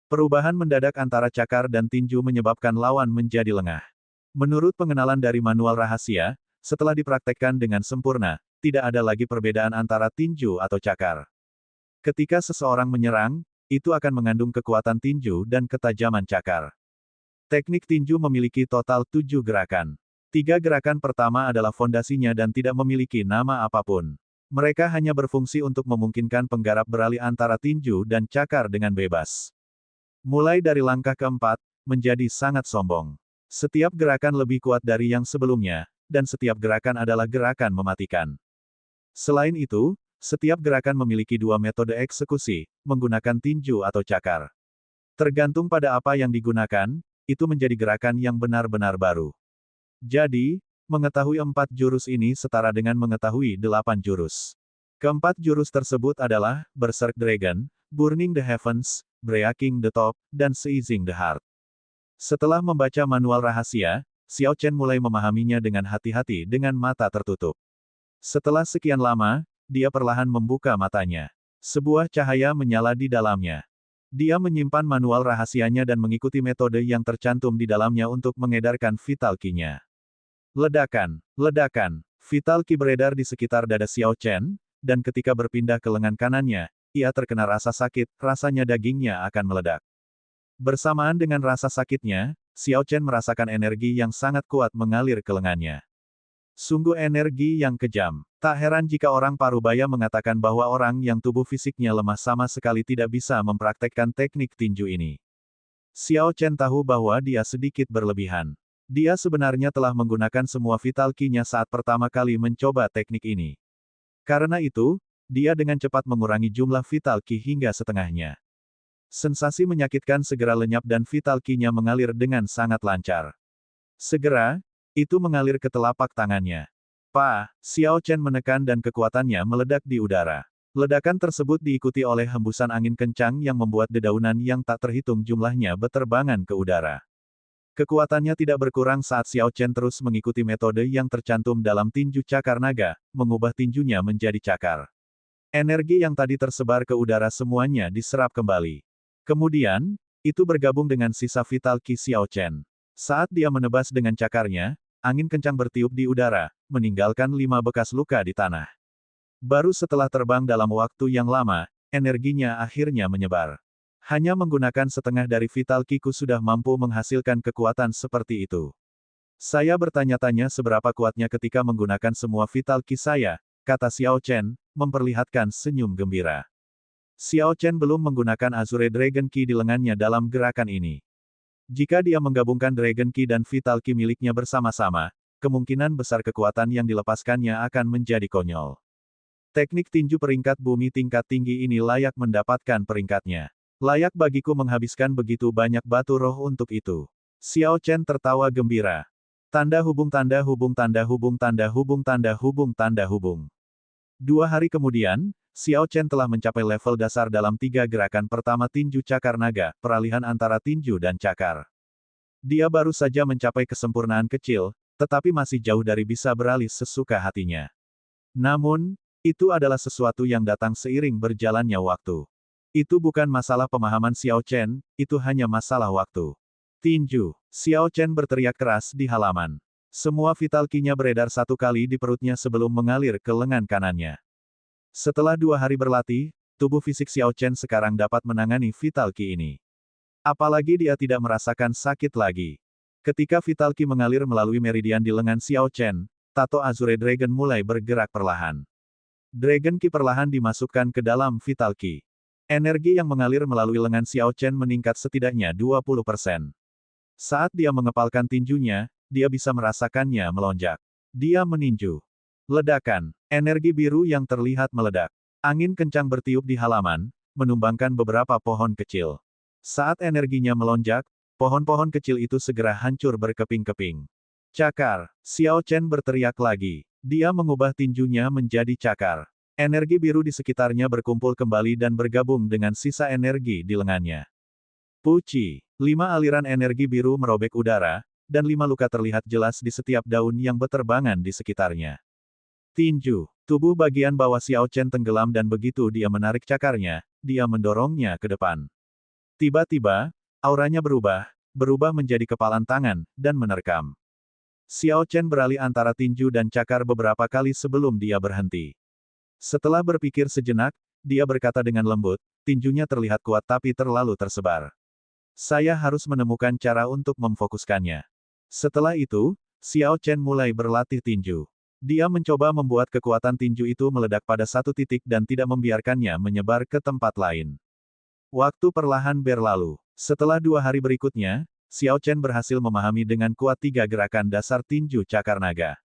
Perubahan mendadak antara cakar dan tinju menyebabkan lawan menjadi lengah. Menurut pengenalan dari manual rahasia, setelah dipraktekkan dengan sempurna, tidak ada lagi perbedaan antara tinju atau cakar. Ketika seseorang menyerang, itu akan mengandung kekuatan tinju dan ketajaman cakar. Teknik tinju memiliki total 7 gerakan. 3 gerakan pertama adalah fondasinya dan tidak memiliki nama apapun. Mereka hanya berfungsi untuk memungkinkan penggarap beralih antara tinju dan cakar dengan bebas. Mulai dari langkah keempat, menjadi sangat sombong. Setiap gerakan lebih kuat dari yang sebelumnya, dan setiap gerakan adalah gerakan mematikan. Selain itu, setiap gerakan memiliki 2 metode eksekusi, menggunakan tinju atau cakar. Tergantung pada apa yang digunakan, itu menjadi gerakan yang benar-benar baru. Jadi, mengetahui 4 jurus ini setara dengan mengetahui 8 jurus. Keempat jurus tersebut adalah, Berserk Dragon, Burning the Heavens, Breaking the Top, dan Seizing the Heart. Setelah membaca manual rahasia, Xiao Chen mulai memahaminya dengan hati-hati dengan mata tertutup. Setelah sekian lama, dia perlahan membuka matanya. Sebuah cahaya menyala di dalamnya. Dia menyimpan manual rahasianya dan mengikuti metode yang tercantum di dalamnya untuk mengedarkan Vital Ki-nya. Ledakan, ledakan. Vital Ki beredar di sekitar dada Xiao Chen, dan ketika berpindah ke lengan kanannya, ia terkena rasa sakit, rasanya dagingnya akan meledak. Bersamaan dengan rasa sakitnya, Xiao Chen merasakan energi yang sangat kuat mengalir ke lengannya. Sungguh energi yang kejam. Tak heran jika orang parubaya mengatakan bahwa orang yang tubuh fisiknya lemah sama sekali tidak bisa mempraktekkan teknik tinju ini. Xiao Chen tahu bahwa dia sedikit berlebihan. Dia sebenarnya telah menggunakan semua Vital Ki-nya saat pertama kali mencoba teknik ini. Karena itu, dia dengan cepat mengurangi jumlah Vital Ki hingga setengahnya. Sensasi menyakitkan segera lenyap dan Vital Ki-nya mengalir dengan sangat lancar. Segera, itu mengalir ke telapak tangannya. Xiao Chen menekan dan kekuatannya meledak di udara. Ledakan tersebut diikuti oleh hembusan angin kencang yang membuat dedaunan yang tak terhitung jumlahnya berterbangan ke udara. Kekuatannya tidak berkurang saat Xiao Chen terus mengikuti metode yang tercantum dalam tinju cakar naga, mengubah tinjunya menjadi cakar. Energi yang tadi tersebar ke udara semuanya diserap kembali. Kemudian, itu bergabung dengan sisa Vital Ki Xiao Chen. Saat dia menebas dengan cakarnya, angin kencang bertiup di udara, meninggalkan 5 bekas luka di tanah. Baru setelah terbang dalam waktu yang lama, energinya akhirnya menyebar. Hanya menggunakan setengah dari vital Ki-ku sudah mampu menghasilkan kekuatan seperti itu. Saya bertanya-tanya seberapa kuatnya ketika menggunakan semua vital Ki saya, kata Xiao Chen, memperlihatkan senyum gembira. Xiao Chen belum menggunakan Azure Dragon Ki di lengannya dalam gerakan ini. Jika dia menggabungkan Dragon Ki dan Vital Ki miliknya bersama-sama, kemungkinan besar kekuatan yang dilepaskannya akan menjadi konyol. Teknik tinju peringkat bumi tingkat tinggi ini layak mendapatkan peringkatnya. Layak bagiku menghabiskan begitu banyak batu roh untuk itu. Xiao Chen tertawa gembira. Tanda hubung tanda hubung tanda hubung tanda hubung tanda hubung tanda hubung. 2 hari kemudian, Xiao Chen telah mencapai level dasar dalam 3 gerakan pertama tinju cakar naga, peralihan antara tinju dan cakar. Dia baru saja mencapai kesempurnaan kecil, tetapi masih jauh dari bisa beralih sesuka hatinya. Namun, itu adalah sesuatu yang datang seiring berjalannya waktu. Itu bukan masalah pemahaman Xiao Chen, itu hanya masalah waktu. Tinju. Xiao Chen berteriak keras di halaman. Semua vital Ki-nya beredar 1 kali di perutnya sebelum mengalir ke lengan kanannya. Setelah 2 hari berlatih, tubuh fisik Xiao Chen sekarang dapat menangani vital Ki ini. Apalagi dia tidak merasakan sakit lagi. Ketika vital Ki mengalir melalui meridian di lengan Xiao Chen, tato Azure Dragon mulai bergerak perlahan. Dragon Ki perlahan dimasukkan ke dalam vital Ki. Energi yang mengalir melalui lengan Xiao Chen meningkat setidaknya 20%. Saat dia mengepalkan tinjunya, dia bisa merasakannya melonjak. Dia meninju. Ledakan. Energi biru yang terlihat meledak. Angin kencang bertiup di halaman, menumbangkan beberapa pohon kecil. Saat energinya melonjak, pohon-pohon kecil itu segera hancur berkeping-keping. Cakar. Xiao Chen berteriak lagi. Dia mengubah tinjunya menjadi cakar. Energi biru di sekitarnya berkumpul kembali dan bergabung dengan sisa energi di lengannya. Puci. 5 aliran energi biru merobek udara, dan 5 luka terlihat jelas di setiap daun yang beterbangan di sekitarnya. Tinju. Tubuh bagian bawah Xiao Chen tenggelam dan begitu dia menarik cakarnya, dia mendorongnya ke depan. Tiba-tiba, auranya berubah menjadi kepalan tangan, dan menerkam. Xiao Chen beralih antara tinju dan cakar beberapa kali sebelum dia berhenti. Setelah berpikir sejenak, dia berkata dengan lembut, tinjunya terlihat kuat tapi terlalu tersebar. Saya harus menemukan cara untuk memfokuskannya. Setelah itu, Xiao Chen mulai berlatih tinju. Dia mencoba membuat kekuatan tinju itu meledak pada satu titik dan tidak membiarkannya menyebar ke tempat lain. Waktu perlahan berlalu. Setelah 2 hari berikutnya, Xiao Chen berhasil memahami dengan kuat 3 gerakan dasar tinju cakar naga.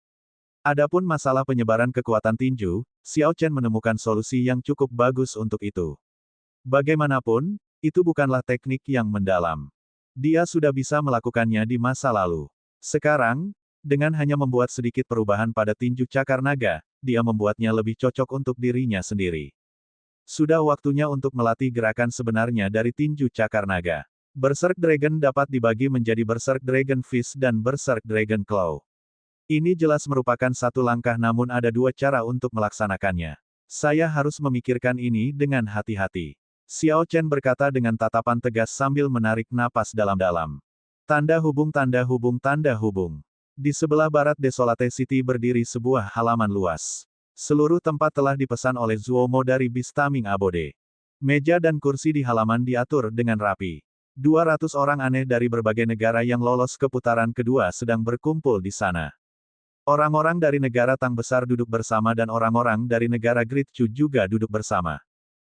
Adapun masalah penyebaran kekuatan tinju, Xiao Chen menemukan solusi yang cukup bagus untuk itu. Bagaimanapun, itu bukanlah teknik yang mendalam. Dia sudah bisa melakukannya di masa lalu. Sekarang, dengan hanya membuat sedikit perubahan pada tinju cakar naga, dia membuatnya lebih cocok untuk dirinya sendiri. Sudah waktunya untuk melatih gerakan sebenarnya dari tinju cakar naga. Berserk Dragon dapat dibagi menjadi Berserk Dragon Fist dan Berserk Dragon Claw. Ini jelas merupakan satu langkah namun ada 2 cara untuk melaksanakannya. Saya harus memikirkan ini dengan hati-hati. Xiao Chen berkata dengan tatapan tegas sambil menarik napas dalam-dalam. Tanda hubung tanda hubung tanda hubung. Di sebelah barat Desolate City berdiri sebuah halaman luas. Seluruh tempat telah dipesan oleh Zuomo dari Bistaming Abode. Meja dan kursi di halaman diatur dengan rapi. 200 orang aneh dari berbagai negara yang lolos ke putaran kedua sedang berkumpul di sana. Orang-orang dari negara Tang besar duduk bersama dan orang-orang dari negara Great Chu juga duduk bersama.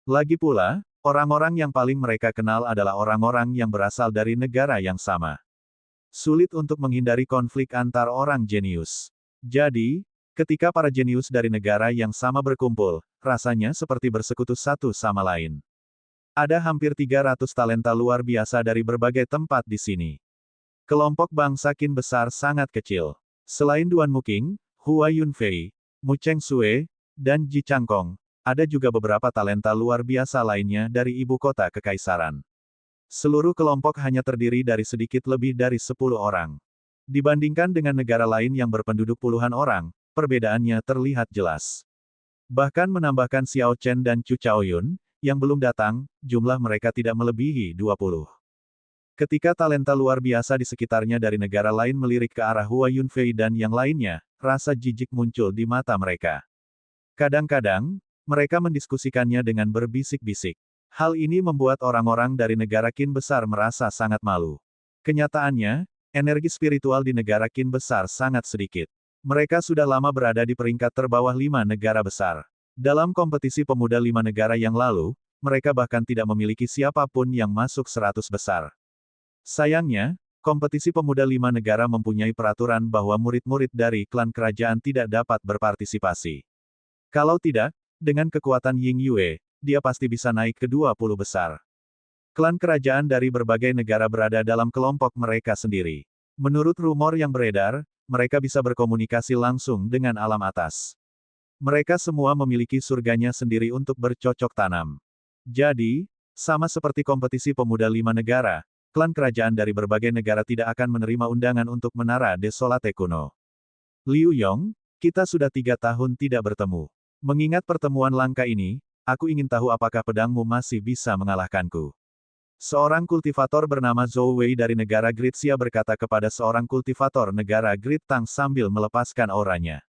Lagi pula, orang-orang yang paling mereka kenal adalah orang-orang yang berasal dari negara yang sama. Sulit untuk menghindari konflik antar orang jenius. Jadi, ketika para jenius dari negara yang sama berkumpul, rasanya seperti bersekutu satu sama lain. Ada hampir 300 talenta luar biasa dari berbagai tempat di sini. Kelompok bangsa Qin besar sangat kecil. Selain Duan Muqing, Hua Yunfei, Mu Cheng Sue, dan Ji Changkong, ada juga beberapa talenta luar biasa lainnya dari ibu kota kekaisaran. Seluruh kelompok hanya terdiri dari sedikit lebih dari 10 orang. Dibandingkan dengan negara lain yang berpenduduk puluhan orang, perbedaannya terlihat jelas. Bahkan menambahkan Xiao Chen dan Chu Chaoyun, yang belum datang, jumlah mereka tidak melebihi 20. Ketika talenta luar biasa di sekitarnya dari negara lain melirik ke arah Hua Yunfei dan yang lainnya, rasa jijik muncul di mata mereka. Kadang-kadang, mereka mendiskusikannya dengan berbisik-bisik. Hal ini membuat orang-orang dari negara Qin besar merasa sangat malu. Kenyataannya, energi spiritual di negara Qin besar sangat sedikit. Mereka sudah lama berada di peringkat terbawah 5 negara besar. Dalam kompetisi pemuda 5 negara yang lalu, mereka bahkan tidak memiliki siapapun yang masuk 100 besar. Sayangnya, kompetisi pemuda 5 negara mempunyai peraturan bahwa murid-murid dari klan kerajaan tidak dapat berpartisipasi. Kalau tidak, dengan kekuatan Ying Yue, dia pasti bisa naik ke 20 besar. Klan kerajaan dari berbagai negara berada dalam kelompok mereka sendiri. Menurut rumor yang beredar, mereka bisa berkomunikasi langsung dengan alam atas. Mereka semua memiliki surganya sendiri untuk bercocok tanam. Jadi, sama seperti kompetisi pemuda 5 negara, klan kerajaan dari berbagai negara tidak akan menerima undangan untuk menara desolate kuno. Liu Yong, kita sudah 3 tahun tidak bertemu. Mengingat pertemuan langka ini, aku ingin tahu apakah pedangmu masih bisa mengalahkanku. Seorang kultivator bernama Zhou Wei dari negara Great Xia berkata kepada seorang kultivator negara Great Tang sambil melepaskan auranya.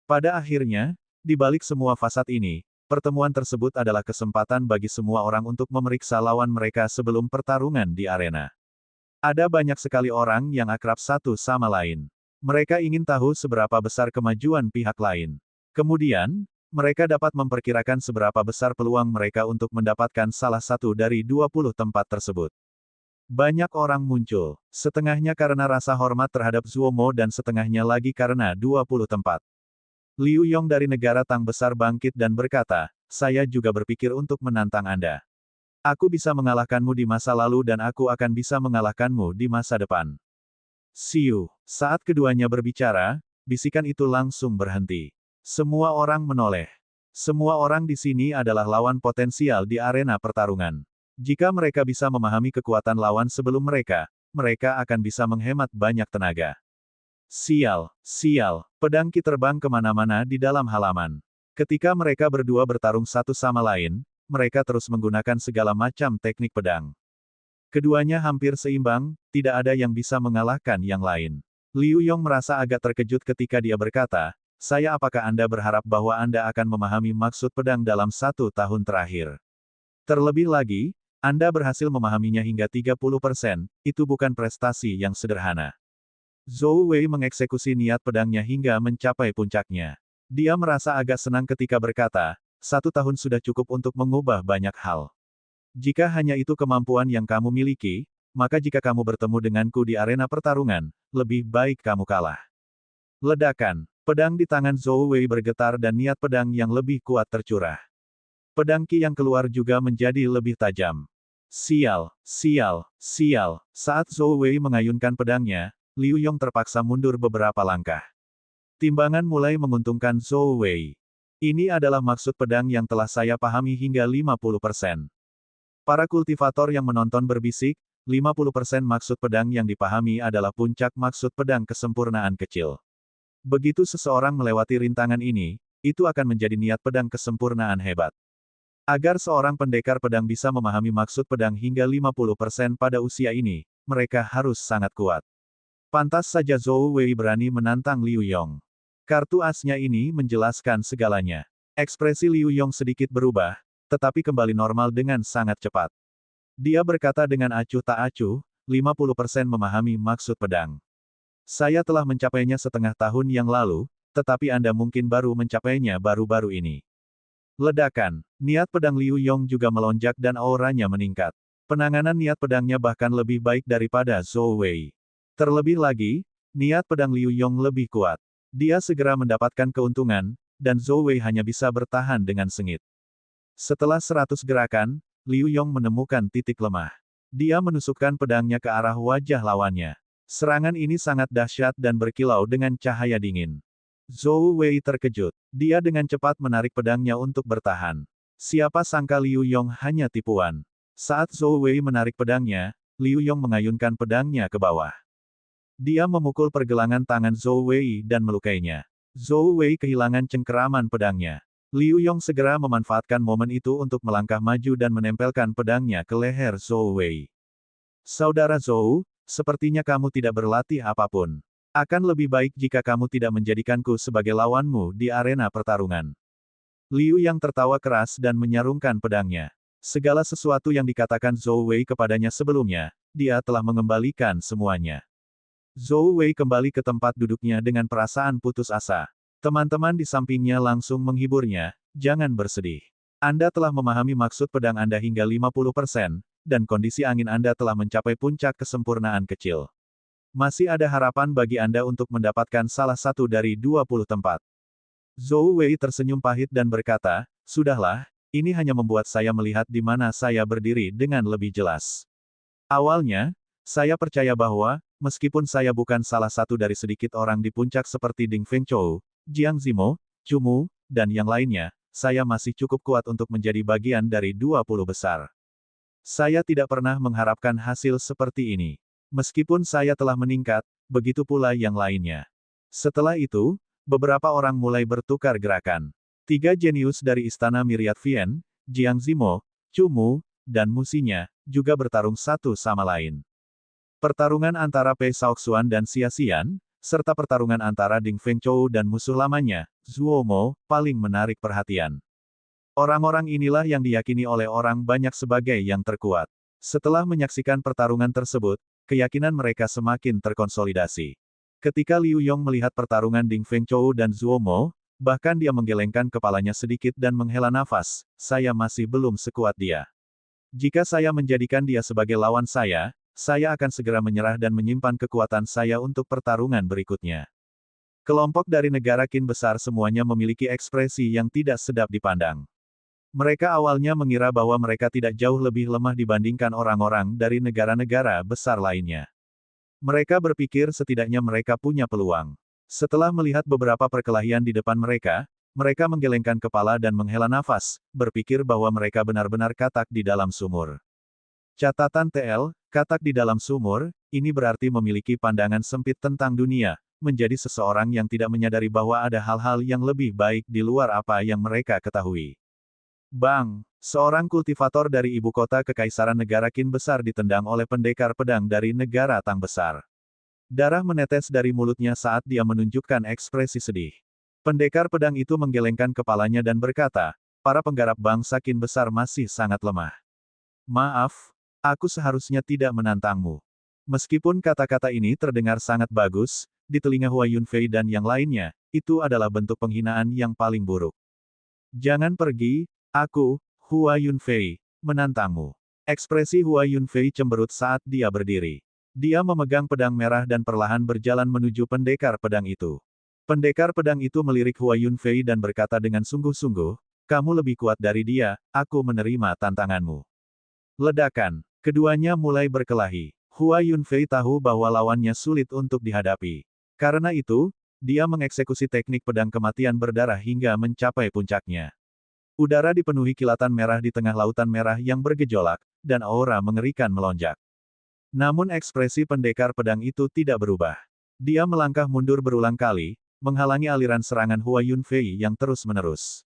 Pada akhirnya, di balik semua fasad ini, pertemuan tersebut adalah kesempatan bagi semua orang untuk memeriksa lawan mereka sebelum pertarungan di arena. Ada banyak sekali orang yang akrab satu sama lain. Mereka ingin tahu seberapa besar kemajuan pihak lain. Kemudian, mereka dapat memperkirakan seberapa besar peluang mereka untuk mendapatkan salah satu dari 20 tempat tersebut. Banyak orang muncul, setengahnya karena rasa hormat terhadap Zuomo dan setengahnya lagi karena 20 tempat. Liu Yong dari negara Tang besar bangkit dan berkata, saya juga berpikir untuk menantang Anda. Aku bisa mengalahkanmu di masa lalu dan aku akan bisa mengalahkanmu di masa depan. Siu, saat keduanya berbicara, bisikan itu langsung berhenti. Semua orang menoleh. Semua orang di sini adalah lawan potensial di arena pertarungan. Jika mereka bisa memahami kekuatan lawan sebelum mereka, mereka akan bisa menghemat banyak tenaga. Sial, sial, pedang Qi terbang kemana-mana di dalam halaman. Ketika mereka berdua bertarung satu sama lain, mereka terus menggunakan segala macam teknik pedang. Keduanya hampir seimbang, tidak ada yang bisa mengalahkan yang lain. Liu Yong merasa agak terkejut ketika dia berkata, apakah Anda berharap bahwa Anda akan memahami maksud pedang dalam 1 tahun terakhir? Terlebih lagi, Anda berhasil memahaminya hingga 30%, itu bukan prestasi yang sederhana. Zhou Wei mengeksekusi niat pedangnya hingga mencapai puncaknya. Dia merasa agak senang ketika berkata, 1 tahun sudah cukup untuk mengubah banyak hal. Jika hanya itu kemampuan yang kamu miliki, maka jika kamu bertemu denganku di arena pertarungan, lebih baik kamu kalah. Ledakan. Pedang di tangan Zhou Wei bergetar dan niat pedang yang lebih kuat tercurah. Pedang Qi yang keluar juga menjadi lebih tajam. Sial, sial, sial. Saat Zhou Wei mengayunkan pedangnya, Liu Yong terpaksa mundur beberapa langkah. Timbangan mulai menguntungkan Zhou Wei. Ini adalah maksud pedang yang telah saya pahami hingga 50%. Para kultivator yang menonton berbisik, 50% maksud pedang yang dipahami adalah puncak maksud pedang kesempurnaan kecil. Begitu seseorang melewati rintangan ini, itu akan menjadi niat pedang kesempurnaan hebat. Agar seorang pendekar pedang bisa memahami maksud pedang hingga 50% pada usia ini, mereka harus sangat kuat. Pantas saja Zhou Wei berani menantang Liu Yong. Kartu asnya ini menjelaskan segalanya. Ekspresi Liu Yong sedikit berubah, tetapi kembali normal dengan sangat cepat. Dia berkata dengan acuh tak acuh, 50% memahami maksud pedang. Saya telah mencapainya setengah tahun yang lalu, tetapi Anda mungkin baru mencapainya baru-baru ini. Ledakan. Niat pedang Liu Yong juga melonjak dan auranya meningkat. Penanganan niat pedangnya bahkan lebih baik daripada Zhou Wei. Terlebih lagi, niat pedang Liu Yong lebih kuat. Dia segera mendapatkan keuntungan, dan Zhou Wei hanya bisa bertahan dengan sengit. Setelah 100 gerakan, Liu Yong menemukan titik lemah. Dia menusukkan pedangnya ke arah wajah lawannya. Serangan ini sangat dahsyat dan berkilau dengan cahaya dingin. Zhou Wei terkejut. Dia dengan cepat menarik pedangnya untuk bertahan. Siapa sangka Liu Yong hanya tipuan. Saat Zhou Wei menarik pedangnya, Liu Yong mengayunkan pedangnya ke bawah. Dia memukul pergelangan tangan Zhou Wei dan melukainya. Zhou Wei kehilangan cengkeraman pedangnya. Liu Yong segera memanfaatkan momen itu untuk melangkah maju dan menempelkan pedangnya ke leher Zhou Wei. Saudara Zhou, sepertinya kamu tidak berlatih apapun. Akan lebih baik jika kamu tidak menjadikanku sebagai lawanmu di arena pertarungan. Liu Yang tertawa keras dan menyarungkan pedangnya. Segala sesuatu yang dikatakan Zhou Wei kepadanya sebelumnya, dia telah mengembalikan semuanya. Zhou Wei kembali ke tempat duduknya dengan perasaan putus asa. Teman-teman di sampingnya langsung menghiburnya, jangan bersedih. Anda telah memahami maksud pedang Anda hingga 50%, dan kondisi angin Anda telah mencapai puncak kesempurnaan kecil. Masih ada harapan bagi Anda untuk mendapatkan salah satu dari 20 tempat. Zhou Wei tersenyum pahit dan berkata, sudahlah, ini hanya membuat saya melihat di mana saya berdiri dengan lebih jelas. Awalnya, saya percaya bahwa, meskipun saya bukan salah satu dari sedikit orang di puncak seperti Ding Fengzhou, Jiang Zimo, Chu Mu, dan yang lainnya, saya masih cukup kuat untuk menjadi bagian dari 20 besar. Saya tidak pernah mengharapkan hasil seperti ini. Meskipun saya telah meningkat, begitu pula yang lainnya. Setelah itu, beberapa orang mulai bertukar gerakan. 3 jenius dari Istana Myriad Vien, Jiang Zimo, Chu Mu, dan musinya, juga bertarung satu sama lain. Pertarungan antara Pei Shaoxuan dan Xia Xian, serta pertarungan antara Ding Fengzhou dan musuh lamanya, Zhuo Mo, paling menarik perhatian. Orang-orang inilah yang diyakini oleh orang banyak sebagai yang terkuat. Setelah menyaksikan pertarungan tersebut, keyakinan mereka semakin terkonsolidasi. Ketika Liu Yong melihat pertarungan Ding Fengzhou dan Zhuo Mo, bahkan dia menggelengkan kepalanya sedikit dan menghela nafas, saya masih belum sekuat dia. Jika saya menjadikan dia sebagai lawan saya akan segera menyerah dan menyimpan kekuatan saya untuk pertarungan berikutnya. Kelompok dari negara Qin besar semuanya memiliki ekspresi yang tidak sedap dipandang. Mereka awalnya mengira bahwa mereka tidak jauh lebih lemah dibandingkan orang-orang dari negara-negara besar lainnya. Mereka berpikir setidaknya mereka punya peluang. Setelah melihat beberapa perkelahian di depan mereka, mereka menggelengkan kepala dan menghela nafas, berpikir bahwa mereka benar-benar katak di dalam sumur. Catatan TL, katak di dalam sumur, ini berarti memiliki pandangan sempit tentang dunia, menjadi seseorang yang tidak menyadari bahwa ada hal-hal yang lebih baik di luar apa yang mereka ketahui. Bang! Seorang kultivator dari ibu kota kekaisaran negara Qin besar ditendang oleh pendekar pedang dari negara Tang besar. Darah menetes dari mulutnya saat dia menunjukkan ekspresi sedih. Pendekar pedang itu menggelengkan kepalanya dan berkata, para penggarap bangsa Qin besar masih sangat lemah. Maaf, aku seharusnya tidak menantangmu. Meskipun kata-kata ini terdengar sangat bagus, di telinga Hua Yunfei dan yang lainnya, itu adalah bentuk penghinaan yang paling buruk. Jangan pergi, aku, Hua Yunfei, menantangmu. Ekspresi Hua Yunfei cemberut saat dia berdiri. Dia memegang pedang merah dan perlahan berjalan menuju pendekar pedang itu. Pendekar pedang itu melirik Hua Yunfei dan berkata dengan sungguh-sungguh, kamu lebih kuat dari dia, aku menerima tantanganmu. Ledakan. Keduanya mulai berkelahi. Hua Yunfei tahu bahwa lawannya sulit untuk dihadapi. Karena itu, dia mengeksekusi teknik pedang kematian berdarah hingga mencapai puncaknya. Udara dipenuhi kilatan merah di tengah lautan merah yang bergejolak, dan aura mengerikan melonjak. Namun ekspresi pendekar pedang itu tidak berubah. Dia melangkah mundur berulang kali, menghalangi aliran serangan Hua Yunfei yang terus-menerus.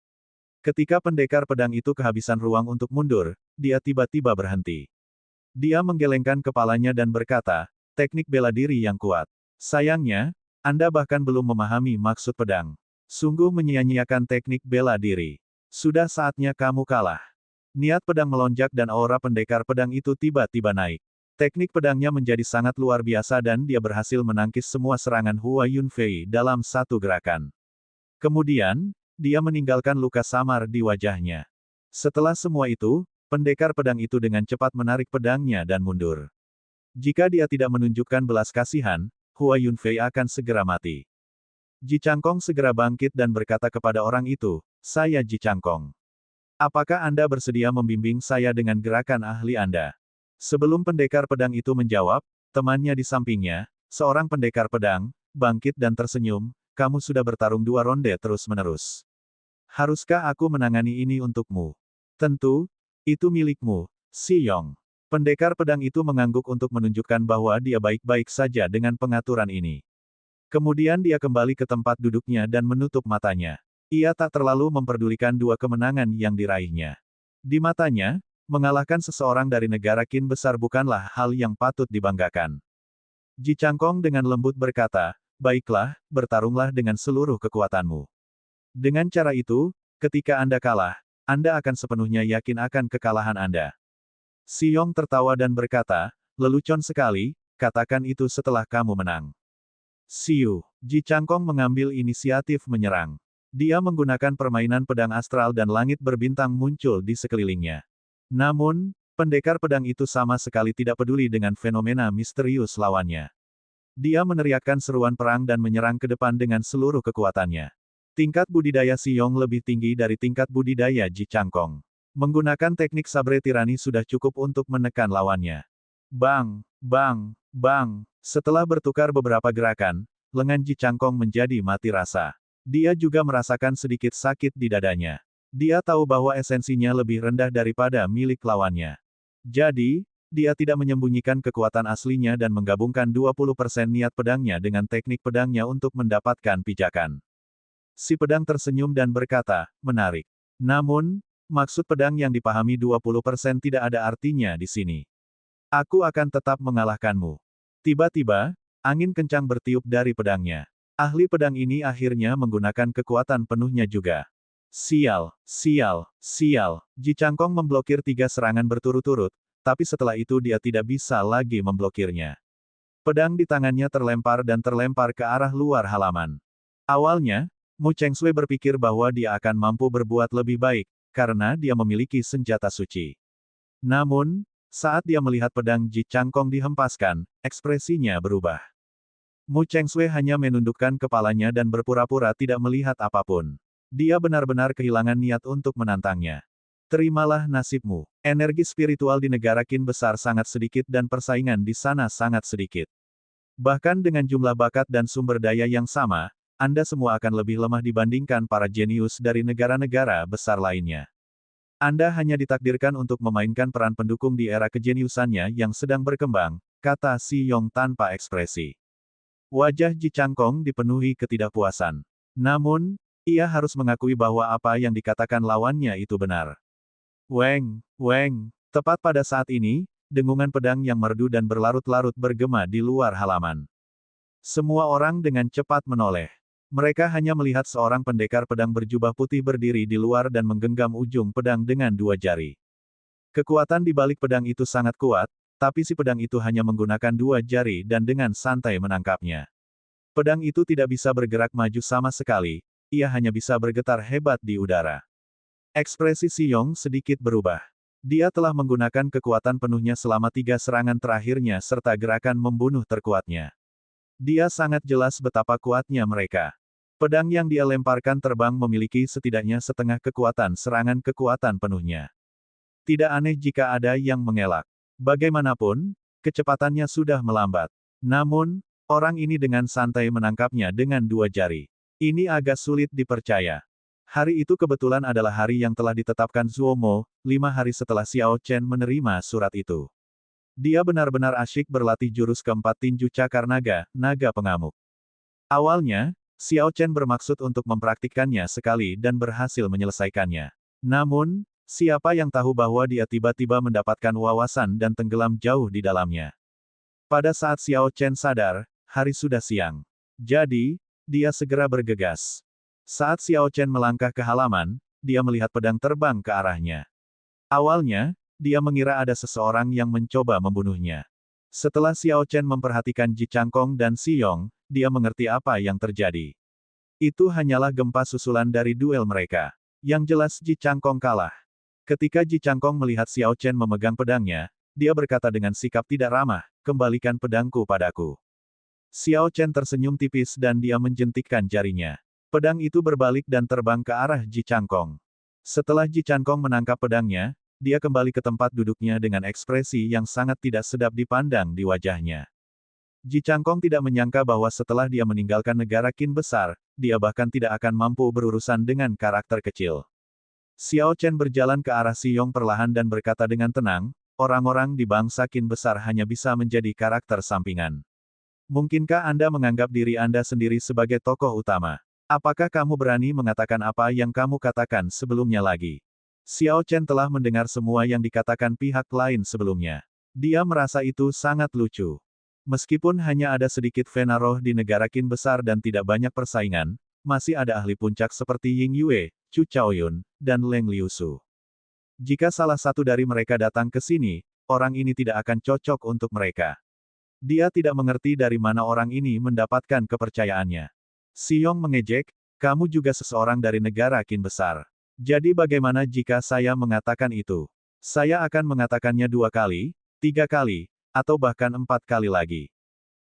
Ketika pendekar pedang itu kehabisan ruang untuk mundur, dia tiba-tiba berhenti. Dia menggelengkan kepalanya dan berkata, teknik bela diri yang kuat. Sayangnya, Anda bahkan belum memahami maksud pedang. Sungguh menyia-nyiakan teknik bela diri. Sudah saatnya kamu kalah. Niat pedang melonjak dan aura pendekar pedang itu tiba-tiba naik. Teknik pedangnya menjadi sangat luar biasa dan dia berhasil menangkis semua serangan Hua Yunfei dalam satu gerakan. Kemudian, dia meninggalkan luka samar di wajahnya. Setelah semua itu, pendekar pedang itu dengan cepat menarik pedangnya dan mundur. Jika dia tidak menunjukkan belas kasihan, Hua Yunfei akan segera mati. Ji Changkong segera bangkit dan berkata kepada orang itu, saya Ji Changkong. Apakah Anda bersedia membimbing saya dengan gerakan ahli Anda? Sebelum pendekar pedang itu menjawab, temannya di sampingnya, seorang pendekar pedang, bangkit dan tersenyum, kamu sudah bertarung 2 ronde terus-menerus. Haruskah aku menangani ini untukmu? Tentu, itu milikmu, Si Yong. Pendekar pedang itu mengangguk untuk menunjukkan bahwa dia baik-baik saja dengan pengaturan ini. Kemudian dia kembali ke tempat duduknya dan menutup matanya. Ia tak terlalu memperdulikan 2 kemenangan yang diraihnya. Di matanya, mengalahkan seseorang dari negara Qin besar bukanlah hal yang patut dibanggakan. Ji Changkong dengan lembut berkata, baiklah, bertarunglah dengan seluruh kekuatanmu. Dengan cara itu, ketika Anda kalah, Anda akan sepenuhnya yakin akan kekalahan Anda. Si Yong tertawa dan berkata, lelucon sekali, katakan itu setelah kamu menang. Siu, Ji Changkong mengambil inisiatif menyerang. Dia menggunakan permainan pedang astral dan langit berbintang muncul di sekelilingnya. Namun, pendekar pedang itu sama sekali tidak peduli dengan fenomena misterius lawannya. Dia meneriakkan seruan perang dan menyerang ke depan dengan seluruh kekuatannya. Tingkat budidaya Si Yong lebih tinggi dari tingkat budidaya Ji Changkong. Menggunakan teknik sabre tirani sudah cukup untuk menekan lawannya. Bang, bang, bang. Setelah bertukar beberapa gerakan, lengan Ji Changkong menjadi mati rasa. Dia juga merasakan sedikit sakit di dadanya. Dia tahu bahwa esensinya lebih rendah daripada milik lawannya. Jadi, dia tidak menyembunyikan kekuatan aslinya dan menggabungkan 20% niat pedangnya dengan teknik pedangnya untuk mendapatkan pijakan. Si pedang tersenyum dan berkata, menarik. Namun, maksud pedang yang dipahami 20% tidak ada artinya di sini. Aku akan tetap mengalahkanmu. Tiba-tiba, angin kencang bertiup dari pedangnya. Ahli pedang ini akhirnya menggunakan kekuatan penuhnya juga. Sial, sial, sial. Ji Changkong memblokir 3 serangan berturut-turut, tapi setelah itu dia tidak bisa lagi memblokirnya. Pedang di tangannya terlempar dan terlempar ke arah luar halaman. Awalnya, Mu Chengshui berpikir bahwa dia akan mampu berbuat lebih baik, karena dia memiliki senjata suci. Namun, saat dia melihat pedang Ji Changkong dihempaskan, ekspresinya berubah. Mu Chengshui hanya menundukkan kepalanya dan berpura-pura tidak melihat apapun. Dia benar-benar kehilangan niat untuk menantangnya. Terimalah nasibmu. Energi spiritual di negara Qin besar sangat sedikit dan persaingan di sana sangat sedikit. Bahkan dengan jumlah bakat dan sumber daya yang sama, Anda semua akan lebih lemah dibandingkan para jenius dari negara-negara besar lainnya. Anda hanya ditakdirkan untuk memainkan peran pendukung di era kejeniusannya yang sedang berkembang, kata Si Yong tanpa ekspresi. Wajah Ji Changkong dipenuhi ketidakpuasan. Namun, ia harus mengakui bahwa apa yang dikatakan lawannya itu benar. Weng, weng. Tepat pada saat ini, dengungan pedang yang merdu dan berlarut-larut bergema di luar halaman. Semua orang dengan cepat menoleh. Mereka hanya melihat seorang pendekar pedang berjubah putih berdiri di luar dan menggenggam ujung pedang dengan 2 jari. Kekuatan di balik pedang itu sangat kuat, tapi si pedang itu hanya menggunakan 2 jari dan dengan santai menangkapnya. Pedang itu tidak bisa bergerak maju sama sekali, ia hanya bisa bergetar hebat di udara. Ekspresi Si Yong sedikit berubah. Dia telah menggunakan kekuatan penuhnya selama 3 serangan terakhirnya serta gerakan membunuh terkuatnya. Dia sangat jelas betapa kuatnya mereka. Pedang yang dia lemparkan terbang memiliki setidaknya setengah kekuatan serangan kekuatan penuhnya. Tidak aneh jika ada yang mengelak. Bagaimanapun, kecepatannya sudah melambat. Namun, orang ini dengan santai menangkapnya dengan 2 jari. Ini agak sulit dipercaya. Hari itu kebetulan adalah hari yang telah ditetapkan Zuo Mo, 5 hari setelah Xiao Chen menerima surat itu. Dia benar-benar asyik berlatih jurus keempat tinju cakar naga, naga pengamuk. Awalnya, Xiao Chen bermaksud untuk mempraktikkannya sekali dan berhasil menyelesaikannya. Namun, siapa yang tahu bahwa dia tiba-tiba mendapatkan wawasan dan tenggelam jauh di dalamnya. Pada saat Xiao Chen sadar, hari sudah siang. Jadi, dia segera bergegas. Saat Xiao Chen melangkah ke halaman, dia melihat pedang terbang ke arahnya. Awalnya, dia mengira ada seseorang yang mencoba membunuhnya. Setelah Xiao Chen memperhatikan Ji Changkong dan Si Yong, dia mengerti apa yang terjadi. Itu hanyalah gempa susulan dari duel mereka. Yang jelas Ji Changkong kalah. Ketika Ji Changkong melihat Xiao Chen memegang pedangnya, dia berkata dengan sikap tidak ramah, kembalikan pedangku padaku. Xiao Chen tersenyum tipis dan dia menjentikkan jarinya. Pedang itu berbalik dan terbang ke arah Ji Changkong. Setelah Ji Changkong menangkap pedangnya, dia kembali ke tempat duduknya dengan ekspresi yang sangat tidak sedap dipandang di wajahnya. Ji Changkong tidak menyangka bahwa setelah dia meninggalkan negara Qin besar, dia bahkan tidak akan mampu berurusan dengan karakter kecil. Xiao Chen berjalan ke arah Si Yong perlahan dan berkata dengan tenang, orang-orang di bangsa Qin besar hanya bisa menjadi karakter sampingan. Mungkinkah Anda menganggap diri Anda sendiri sebagai tokoh utama? Apakah kamu berani mengatakan apa yang kamu katakan sebelumnya lagi? Xiao Chen telah mendengar semua yang dikatakan pihak lain sebelumnya. Dia merasa itu sangat lucu. Meskipun hanya ada sedikit Vena roh di negara Qin besar dan tidak banyak persaingan, masih ada ahli puncak seperti Ying Yue, Chu Chaoyun, dan Leng Liusu. Jika salah satu dari mereka datang ke sini, orang ini tidak akan cocok untuk mereka. Dia tidak mengerti dari mana orang ini mendapatkan kepercayaannya. Xi Yong mengejek, kamu juga seseorang dari negara Qin besar. Jadi bagaimana jika saya mengatakan itu? Saya akan mengatakannya 2 kali, 3 kali, atau bahkan 4 kali lagi.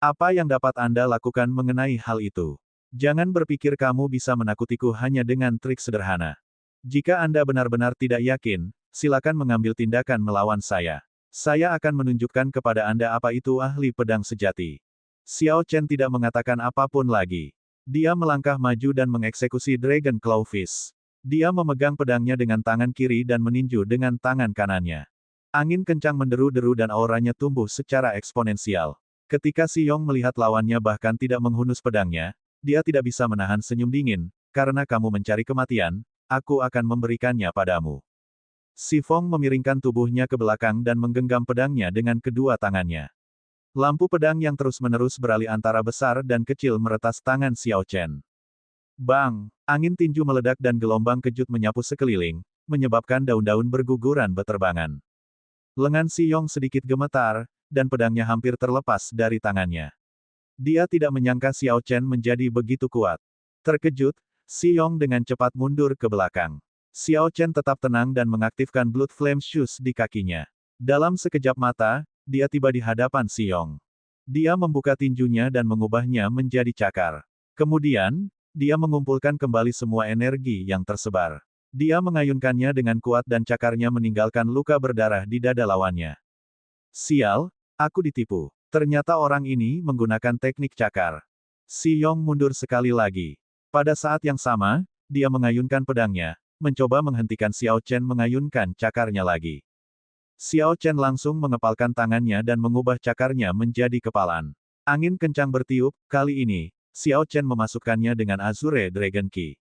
Apa yang dapat Anda lakukan mengenai hal itu? Jangan berpikir kamu bisa menakutiku hanya dengan trik sederhana. Jika Anda benar-benar tidak yakin, silakan mengambil tindakan melawan saya. Saya akan menunjukkan kepada Anda apa itu ahli pedang sejati. Xiao Chen tidak mengatakan apapun lagi. Dia melangkah maju dan mengeksekusi Dragon Claw Fist. Dia memegang pedangnya dengan tangan kiri dan meninju dengan tangan kanannya. Angin kencang menderu-deru dan auranya tumbuh secara eksponensial. Ketika Xi Yong melihat lawannya bahkan tidak menghunus pedangnya, dia tidak bisa menahan senyum dingin, karena kamu mencari kematian, aku akan memberikannya padamu. Xi Feng memiringkan tubuhnya ke belakang dan menggenggam pedangnya dengan kedua tangannya. Lampu pedang yang terus-menerus beralih antara besar dan kecil meretas tangan Xiao Chen. Bang! Angin tinju meledak dan gelombang kejut menyapu sekeliling, menyebabkan daun-daun berguguran beterbangan. Lengan Xi Yong sedikit gemetar, dan pedangnya hampir terlepas dari tangannya. Dia tidak menyangka Xiao Chen menjadi begitu kuat. Terkejut, Xi Yong dengan cepat mundur ke belakang. Xiao Chen tetap tenang dan mengaktifkan Blood Flame Shoes di kakinya. Dalam sekejap mata, dia tiba di hadapan Xi Yong. Dia membuka tinjunya dan mengubahnya menjadi cakar. Kemudian, dia mengumpulkan kembali semua energi yang tersebar. Dia mengayunkannya dengan kuat dan cakarnya meninggalkan luka berdarah di dada lawannya. Sial, aku ditipu. Ternyata orang ini menggunakan teknik cakar. Xi Yong mundur sekali lagi. Pada saat yang sama, dia mengayunkan pedangnya, mencoba menghentikan Xiao Chen mengayunkan cakarnya lagi. Xiao Chen langsung mengepalkan tangannya dan mengubah cakarnya menjadi kepalan. Angin kencang bertiup, kali ini, Xiao Chen memasukkannya dengan Azure Dragon Key.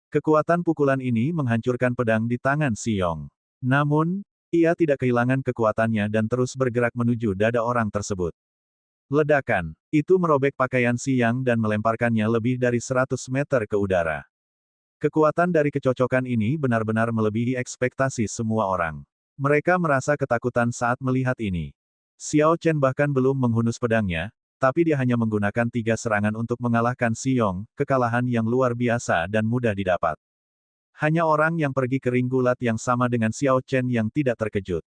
Kekuatan pukulan ini menghancurkan pedang di tangan Xi Yong. Namun, ia tidak kehilangan kekuatannya dan terus bergerak menuju dada orang tersebut. Ledakan, itu merobek pakaian Xi Yang dan melemparkannya lebih dari 100 meter ke udara. Kekuatan dari kecocokan ini benar-benar melebihi ekspektasi semua orang. Mereka merasa ketakutan saat melihat ini. Xiao Chen bahkan belum menghunus pedangnya, tapi dia hanya menggunakan 3 serangan untuk mengalahkan Xi Yong, kekalahan yang luar biasa dan mudah didapat. Hanya orang yang pergi ke ring gulat yang sama dengan Xiao Chen yang tidak terkejut.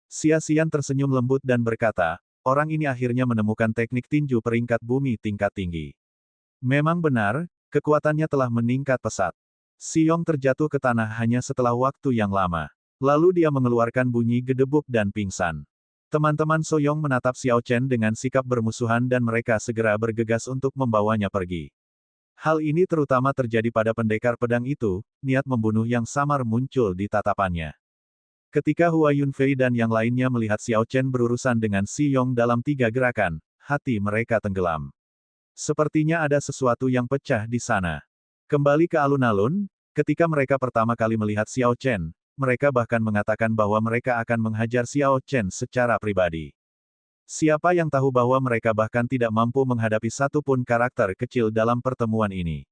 Xia Xian tersenyum lembut dan berkata, orang ini akhirnya menemukan teknik tinju peringkat bumi tingkat tinggi. Memang benar, kekuatannya telah meningkat pesat. Xi Yong terjatuh ke tanah hanya setelah waktu yang lama. Lalu dia mengeluarkan bunyi gedebuk dan pingsan. Teman-teman Soyong menatap Xiao Chen dengan sikap bermusuhan dan mereka segera bergegas untuk membawanya pergi. Hal ini terutama terjadi pada pendekar pedang itu, niat membunuh yang samar muncul di tatapannya. Ketika Hua Yunfei dan yang lainnya melihat Xiao Chen berurusan dengan Xi Yong dalam 3 gerakan, hati mereka tenggelam. Sepertinya ada sesuatu yang pecah di sana. Kembali ke alun-alun, ketika mereka pertama kali melihat Xiao Chen, mereka bahkan mengatakan bahwa mereka akan menghajar Xiao Chen secara pribadi. Siapa yang tahu bahwa mereka bahkan tidak mampu menghadapi satu pun karakter kecil dalam pertemuan ini.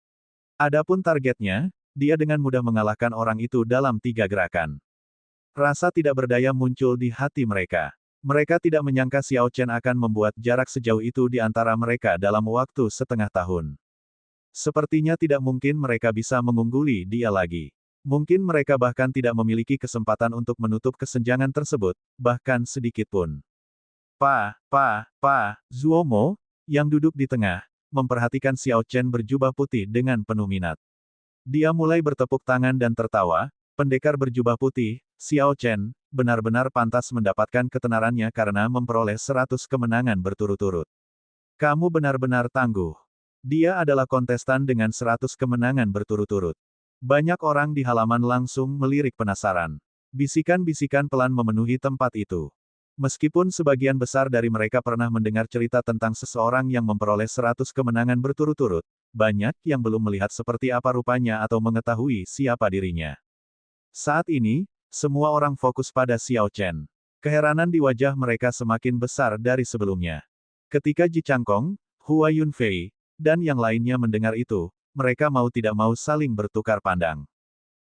Adapun targetnya, dia dengan mudah mengalahkan orang itu dalam 3 gerakan. Rasa tidak berdaya muncul di hati mereka. Mereka tidak menyangka Xiao Chen akan membuat jarak sejauh itu di antara mereka dalam waktu setengah tahun. Sepertinya tidak mungkin mereka bisa mengungguli dia lagi. Mungkin mereka bahkan tidak memiliki kesempatan untuk menutup kesenjangan tersebut, bahkan sedikit pun. Zuomo, yang duduk di tengah, memperhatikan Xiao Chen berjubah putih dengan penuh minat. Dia mulai bertepuk tangan dan tertawa, pendekar berjubah putih, Xiao Chen, benar-benar pantas mendapatkan ketenarannya karena memperoleh 100 kemenangan berturut-turut. Kamu benar-benar tangguh. Dia adalah kontestan dengan 100 kemenangan berturut-turut. Banyak orang di halaman langsung melirik penasaran. Bisikan-bisikan pelan memenuhi tempat itu. Meskipun sebagian besar dari mereka pernah mendengar cerita tentang seseorang yang memperoleh 100 kemenangan berturut-turut, banyak yang belum melihat seperti apa rupanya atau mengetahui siapa dirinya. Saat ini, semua orang fokus pada Xiao Chen. Keheranan di wajah mereka semakin besar dari sebelumnya. Ketika Ji Changkong, Hua Yunfei, dan yang lainnya mendengar itu, mereka mau tidak mau saling bertukar pandang.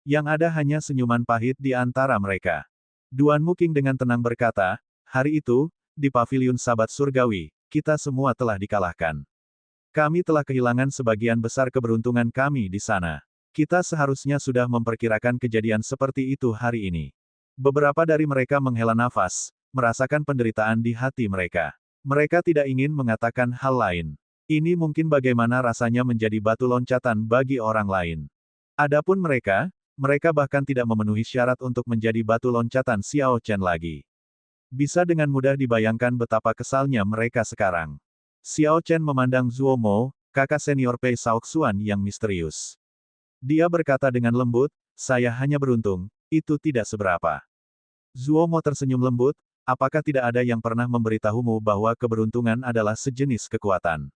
Yang ada hanya senyuman pahit di antara mereka. Duan Muking dengan tenang berkata, hari itu, di Paviliun Sabat Surgawi, kita semua telah dikalahkan. Kami telah kehilangan sebagian besar keberuntungan kami di sana. Kita seharusnya sudah memperkirakan kejadian seperti itu hari ini. Beberapa dari mereka menghela nafas, merasakan penderitaan di hati mereka. Mereka tidak ingin mengatakan hal lain. Ini mungkin bagaimana rasanya menjadi batu loncatan bagi orang lain. Adapun mereka bahkan tidak memenuhi syarat untuk menjadi batu loncatan Xiao Chen lagi. Bisa dengan mudah dibayangkan betapa kesalnya mereka sekarang. Xiao Chen memandang Zuo Mo, kakak senior Pei Shaoxuan yang misterius. Dia berkata dengan lembut, saya hanya beruntung, itu tidak seberapa. Zuo Mo tersenyum lembut, apakah tidak ada yang pernah memberitahumu bahwa keberuntungan adalah sejenis kekuatan?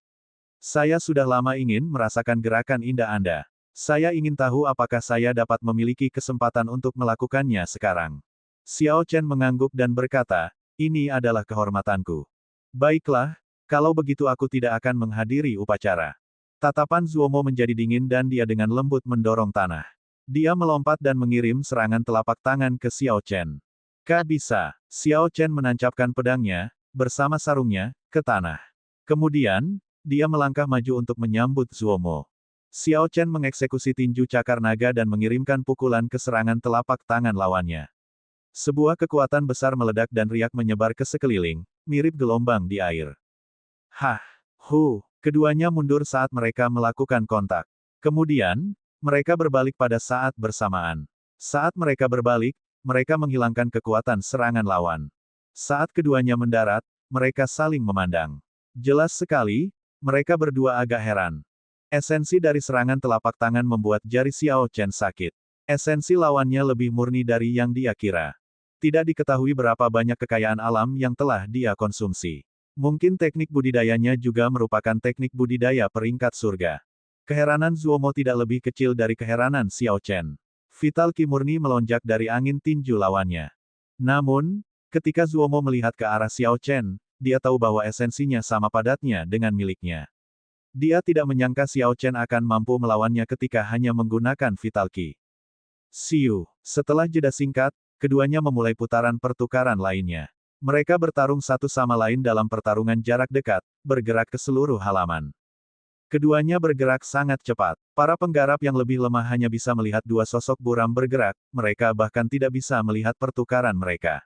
Saya sudah lama ingin merasakan gerakan indah Anda. Saya ingin tahu apakah saya dapat memiliki kesempatan untuk melakukannya sekarang. Xiao Chen mengangguk dan berkata, ini adalah kehormatanku. Baiklah, kalau begitu aku tidak akan menghadiri upacara. Tatapan Zuo Mo menjadi dingin dan dia dengan lembut mendorong tanah. Dia melompat dan mengirim serangan telapak tangan ke Xiao Chen. Bisa. Xiao Chen menancapkan pedangnya, bersama sarungnya, ke tanah. Kemudian, dia melangkah maju untuk menyambut Zuo Mo. Xiao Chen mengeksekusi tinju cakar naga dan mengirimkan pukulan ke serangan telapak tangan lawannya. Sebuah kekuatan besar meledak dan riak menyebar ke sekeliling, mirip gelombang di air. Hah! Keduanya mundur saat mereka melakukan kontak. Kemudian, mereka berbalik pada saat bersamaan. Saat mereka berbalik, mereka menghilangkan kekuatan serangan lawan. Saat keduanya mendarat, mereka saling memandang. Jelas sekali, mereka berdua agak heran. Esensi dari serangan telapak tangan membuat jari Xiao Chen sakit. Esensi lawannya lebih murni dari yang dia kira. Tidak diketahui berapa banyak kekayaan alam yang telah dia konsumsi. Mungkin teknik budidayanya juga merupakan teknik budidaya peringkat surga. Keheranan Zuo Mo tidak lebih kecil dari keheranan Xiao Chen. Vital Ki murni melonjak dari angin tinju lawannya. Namun, ketika Zuo Mo melihat ke arah Xiao Chen, dia tahu bahwa esensinya sama padatnya dengan miliknya. Dia tidak menyangka Xiao Chen akan mampu melawannya ketika hanya menggunakan Vital Ki. Setelah jeda singkat, keduanya memulai putaran pertukaran lainnya. Mereka bertarung satu sama lain dalam pertarungan jarak dekat, bergerak ke seluruh halaman. Keduanya bergerak sangat cepat. Para penggarap yang lebih lemah hanya bisa melihat dua sosok buram bergerak, mereka bahkan tidak bisa melihat pertukaran mereka.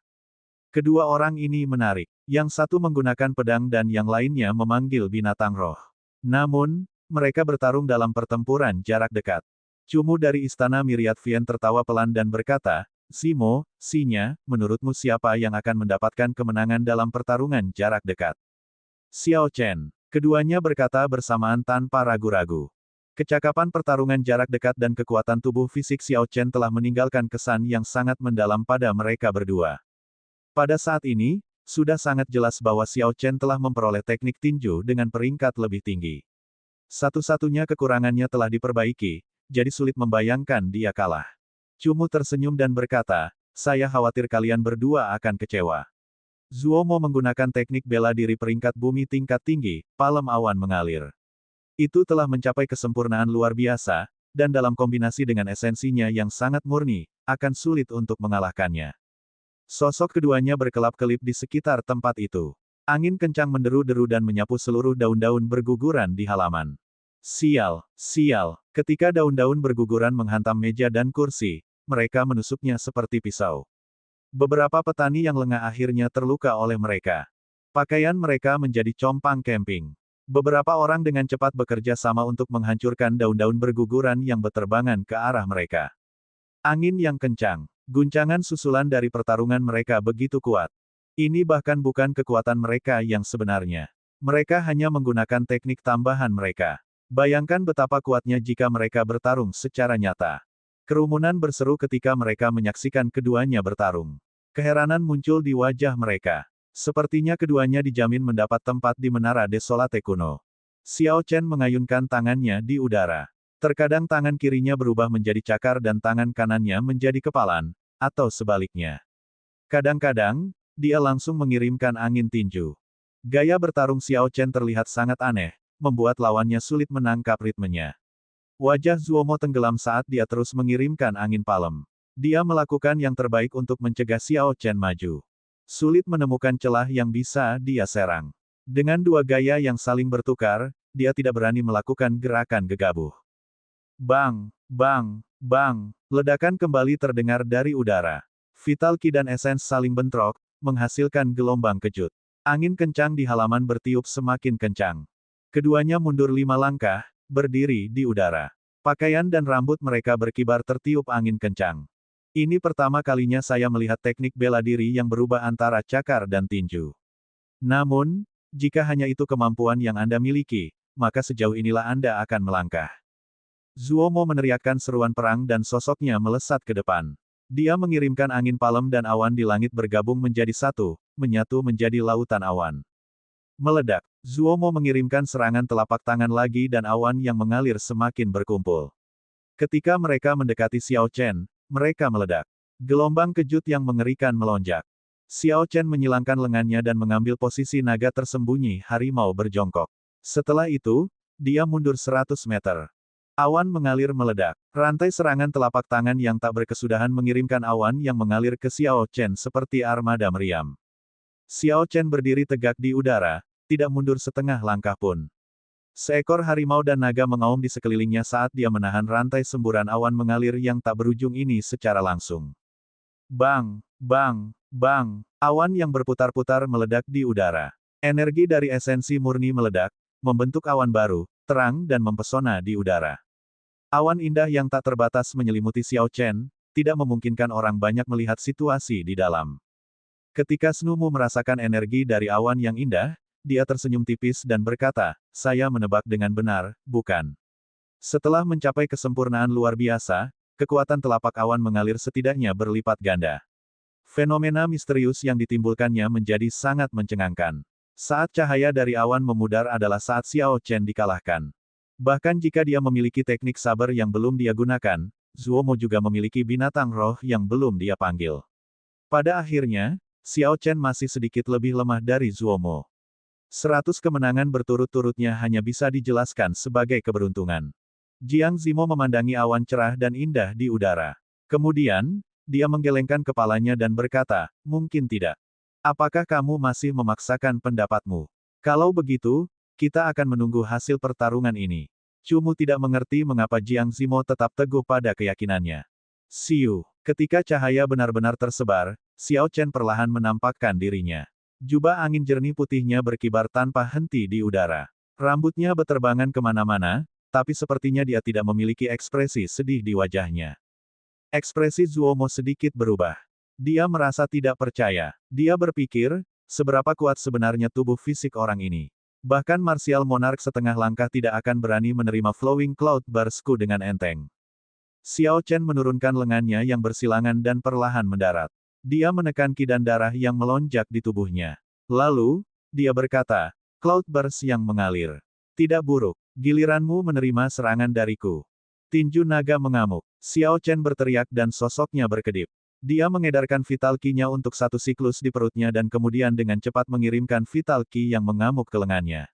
Kedua orang ini menarik. Yang satu menggunakan pedang dan yang lainnya memanggil binatang roh. Namun, mereka bertarung dalam pertempuran jarak dekat. Cumu dari istana Myriad Vien tertawa pelan dan berkata, Simo, Sinya, menurutmu siapa yang akan mendapatkan kemenangan dalam pertarungan jarak dekat? Xiao Chen. Keduanya berkata bersamaan tanpa ragu-ragu. Kecakapan pertarungan jarak dekat dan kekuatan tubuh fisik Xiao Chen telah meninggalkan kesan yang sangat mendalam pada mereka berdua. Pada saat ini, sudah sangat jelas bahwa Xiao Chen telah memperoleh teknik tinju dengan peringkat lebih tinggi. Satu-satunya kekurangannya telah diperbaiki, jadi sulit membayangkan dia kalah. Cumu tersenyum dan berkata, saya khawatir kalian berdua akan kecewa. Zuo Mo menggunakan teknik bela diri peringkat bumi tingkat tinggi, palem awan mengalir. Itu telah mencapai kesempurnaan luar biasa, dan dalam kombinasi dengan esensinya yang sangat murni, akan sulit untuk mengalahkannya. Sosok keduanya berkelap-kelip di sekitar tempat itu. Angin kencang menderu-deru dan menyapu seluruh daun-daun berguguran di halaman. Sial! Ketika daun-daun berguguran menghantam meja dan kursi, mereka menusuknya seperti pisau. Beberapa petani yang lengah akhirnya terluka oleh mereka. Pakaian mereka menjadi compang camping. Beberapa orang dengan cepat bekerja sama untuk menghancurkan daun-daun berguguran yang berterbangan ke arah mereka. Angin yang kencang, guncangan susulan dari pertarungan mereka begitu kuat. Ini bahkan bukan kekuatan mereka yang sebenarnya. Mereka hanya menggunakan teknik tambahan mereka. Bayangkan betapa kuatnya jika mereka bertarung secara nyata. Kerumunan berseru ketika mereka menyaksikan keduanya bertarung. Keheranan muncul di wajah mereka. Sepertinya keduanya dijamin mendapat tempat di Menara Desolate kuno. Xiao Chen mengayunkan tangannya di udara. Terkadang tangan kirinya berubah menjadi cakar dan tangan kanannya menjadi kepalan, atau sebaliknya. Kadang-kadang, dia langsung mengirimkan angin tinju. Gaya bertarung Xiao Chen terlihat sangat aneh, membuat lawannya sulit menangkap ritmenya. Wajah Zuomo tenggelam saat dia terus mengirimkan angin palem. Dia melakukan yang terbaik untuk mencegah Xiao Chen maju. Sulit menemukan celah yang bisa dia serang. Dengan dua gaya yang saling bertukar, dia tidak berani melakukan gerakan gegabah. Bang, bang, bang, ledakan kembali terdengar dari udara. Vital Ki dan Essence saling bentrok, menghasilkan gelombang kejut. Angin kencang di halaman bertiup semakin kencang. Keduanya mundur 5 langkah, berdiri di udara. Pakaian dan rambut mereka berkibar tertiup angin kencang. Ini pertama kalinya saya melihat teknik bela diri yang berubah antara cakar dan tinju. Namun, jika hanya itu kemampuan yang Anda miliki, maka sejauh inilah Anda akan melangkah. Zuomo meneriakkan seruan perang dan sosoknya melesat ke depan. Dia mengirimkan angin palem dan awan di langit bergabung menjadi satu, menyatu menjadi lautan awan. Meledak, Zuomo mengirimkan serangan telapak tangan lagi dan awan yang mengalir semakin berkumpul. Ketika mereka mendekati Xiao Chen, mereka meledak. Gelombang kejut yang mengerikan melonjak. Xiao Chen menyilangkan lengannya dan mengambil posisi naga tersembunyi harimau berjongkok. Setelah itu, dia mundur 100 meter. Awan mengalir meledak. Rantai serangan telapak tangan yang tak berkesudahan mengirimkan awan yang mengalir ke Xiao Chen seperti armada meriam. Xiao Chen berdiri tegak di udara, tidak mundur setengah langkah pun. Seekor harimau dan naga mengaum di sekelilingnya saat dia menahan rantai semburan awan mengalir yang tak berujung ini secara langsung. Bang, bang, bang, awan yang berputar-putar meledak di udara. Energi dari esensi murni meledak, membentuk awan baru, terang dan mempesona di udara. Awan indah yang tak terbatas menyelimuti Xiao Chen, tidak memungkinkan orang banyak melihat situasi di dalam. Ketika Snumu merasakan energi dari awan yang indah, dia tersenyum tipis dan berkata, "Saya menebak dengan benar, bukan?" Setelah mencapai kesempurnaan luar biasa, kekuatan telapak awan mengalir setidaknya berlipat ganda. Fenomena misterius yang ditimbulkannya menjadi sangat mencengangkan. Saat cahaya dari awan memudar adalah saat Xiao Chen dikalahkan. Bahkan jika dia memiliki teknik saber yang belum dia gunakan, Zuomo juga memiliki binatang roh yang belum dia panggil. Pada akhirnya, Xiao Chen masih sedikit lebih lemah dari Zuomo. 100 kemenangan berturut-turutnya hanya bisa dijelaskan sebagai keberuntungan. Jiang Zimo memandangi awan cerah dan indah di udara. Kemudian, dia menggelengkan kepalanya dan berkata, "Mungkin tidak. Apakah kamu masih memaksakan pendapatmu? Kalau begitu, kita akan menunggu hasil pertarungan ini." Cumu tidak mengerti mengapa Jiang Zimo tetap teguh pada keyakinannya. Siu. Ketika cahaya benar-benar tersebar, Xiao Chen perlahan menampakkan dirinya. Jubah angin jernih putihnya berkibar tanpa henti di udara. Rambutnya beterbangan kemana-mana, tapi sepertinya dia tidak memiliki ekspresi sedih di wajahnya. Ekspresi Zuomo sedikit berubah. Dia merasa tidak percaya. Dia berpikir, seberapa kuat sebenarnya tubuh fisik orang ini. Bahkan Martial Monarch setengah langkah tidak akan berani menerima Flowing Cloud Burst-ku dengan enteng. Xiao Chen menurunkan lengannya yang bersilangan dan perlahan mendarat. Dia menekan ki dan darah yang melonjak di tubuhnya. Lalu, dia berkata, "Cloud Burst yang mengalir. Tidak buruk. Giliranmu menerima serangan dariku." Tinju naga mengamuk. Xiao Chen berteriak dan sosoknya berkedip. Dia mengedarkan Vital Ki-nya untuk satu siklus di perutnya dan kemudian dengan cepat mengirimkan Vital Ki yang mengamuk ke lengannya.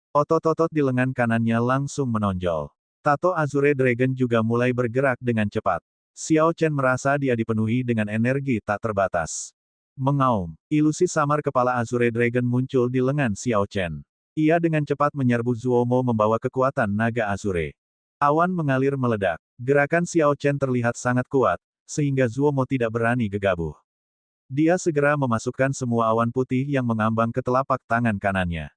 Otot-otot di lengan kanannya langsung menonjol. Tato Azure Dragon juga mulai bergerak dengan cepat. Xiao Chen merasa dia dipenuhi dengan energi tak terbatas. Mengaum. Ilusi samar kepala Azure Dragon muncul di lengan Xiao Chen. Ia dengan cepat menyerbu Zuomo membawa kekuatan naga Azure. Awan mengalir meledak. Gerakan Xiao Chen terlihat sangat kuat, sehingga Zuomo tidak berani gegabah. Dia segera memasukkan semua awan putih yang mengambang ke telapak tangan kanannya.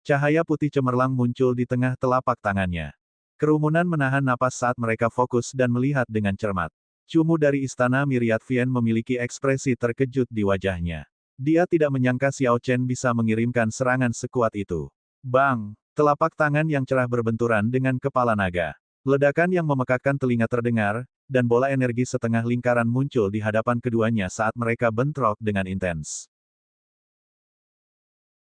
Cahaya putih cemerlang muncul di tengah telapak tangannya. Kerumunan menahan napas saat mereka fokus dan melihat dengan cermat. Cumu dari istana Myriad Vien memiliki ekspresi terkejut di wajahnya. Dia tidak menyangka Xiao Chen bisa mengirimkan serangan sekuat itu. Bang! Telapak tangan yang cerah berbenturan dengan kepala naga. Ledakan yang memekakkan telinga terdengar, dan bola energi setengah lingkaran muncul di hadapan keduanya saat mereka bentrok dengan intens.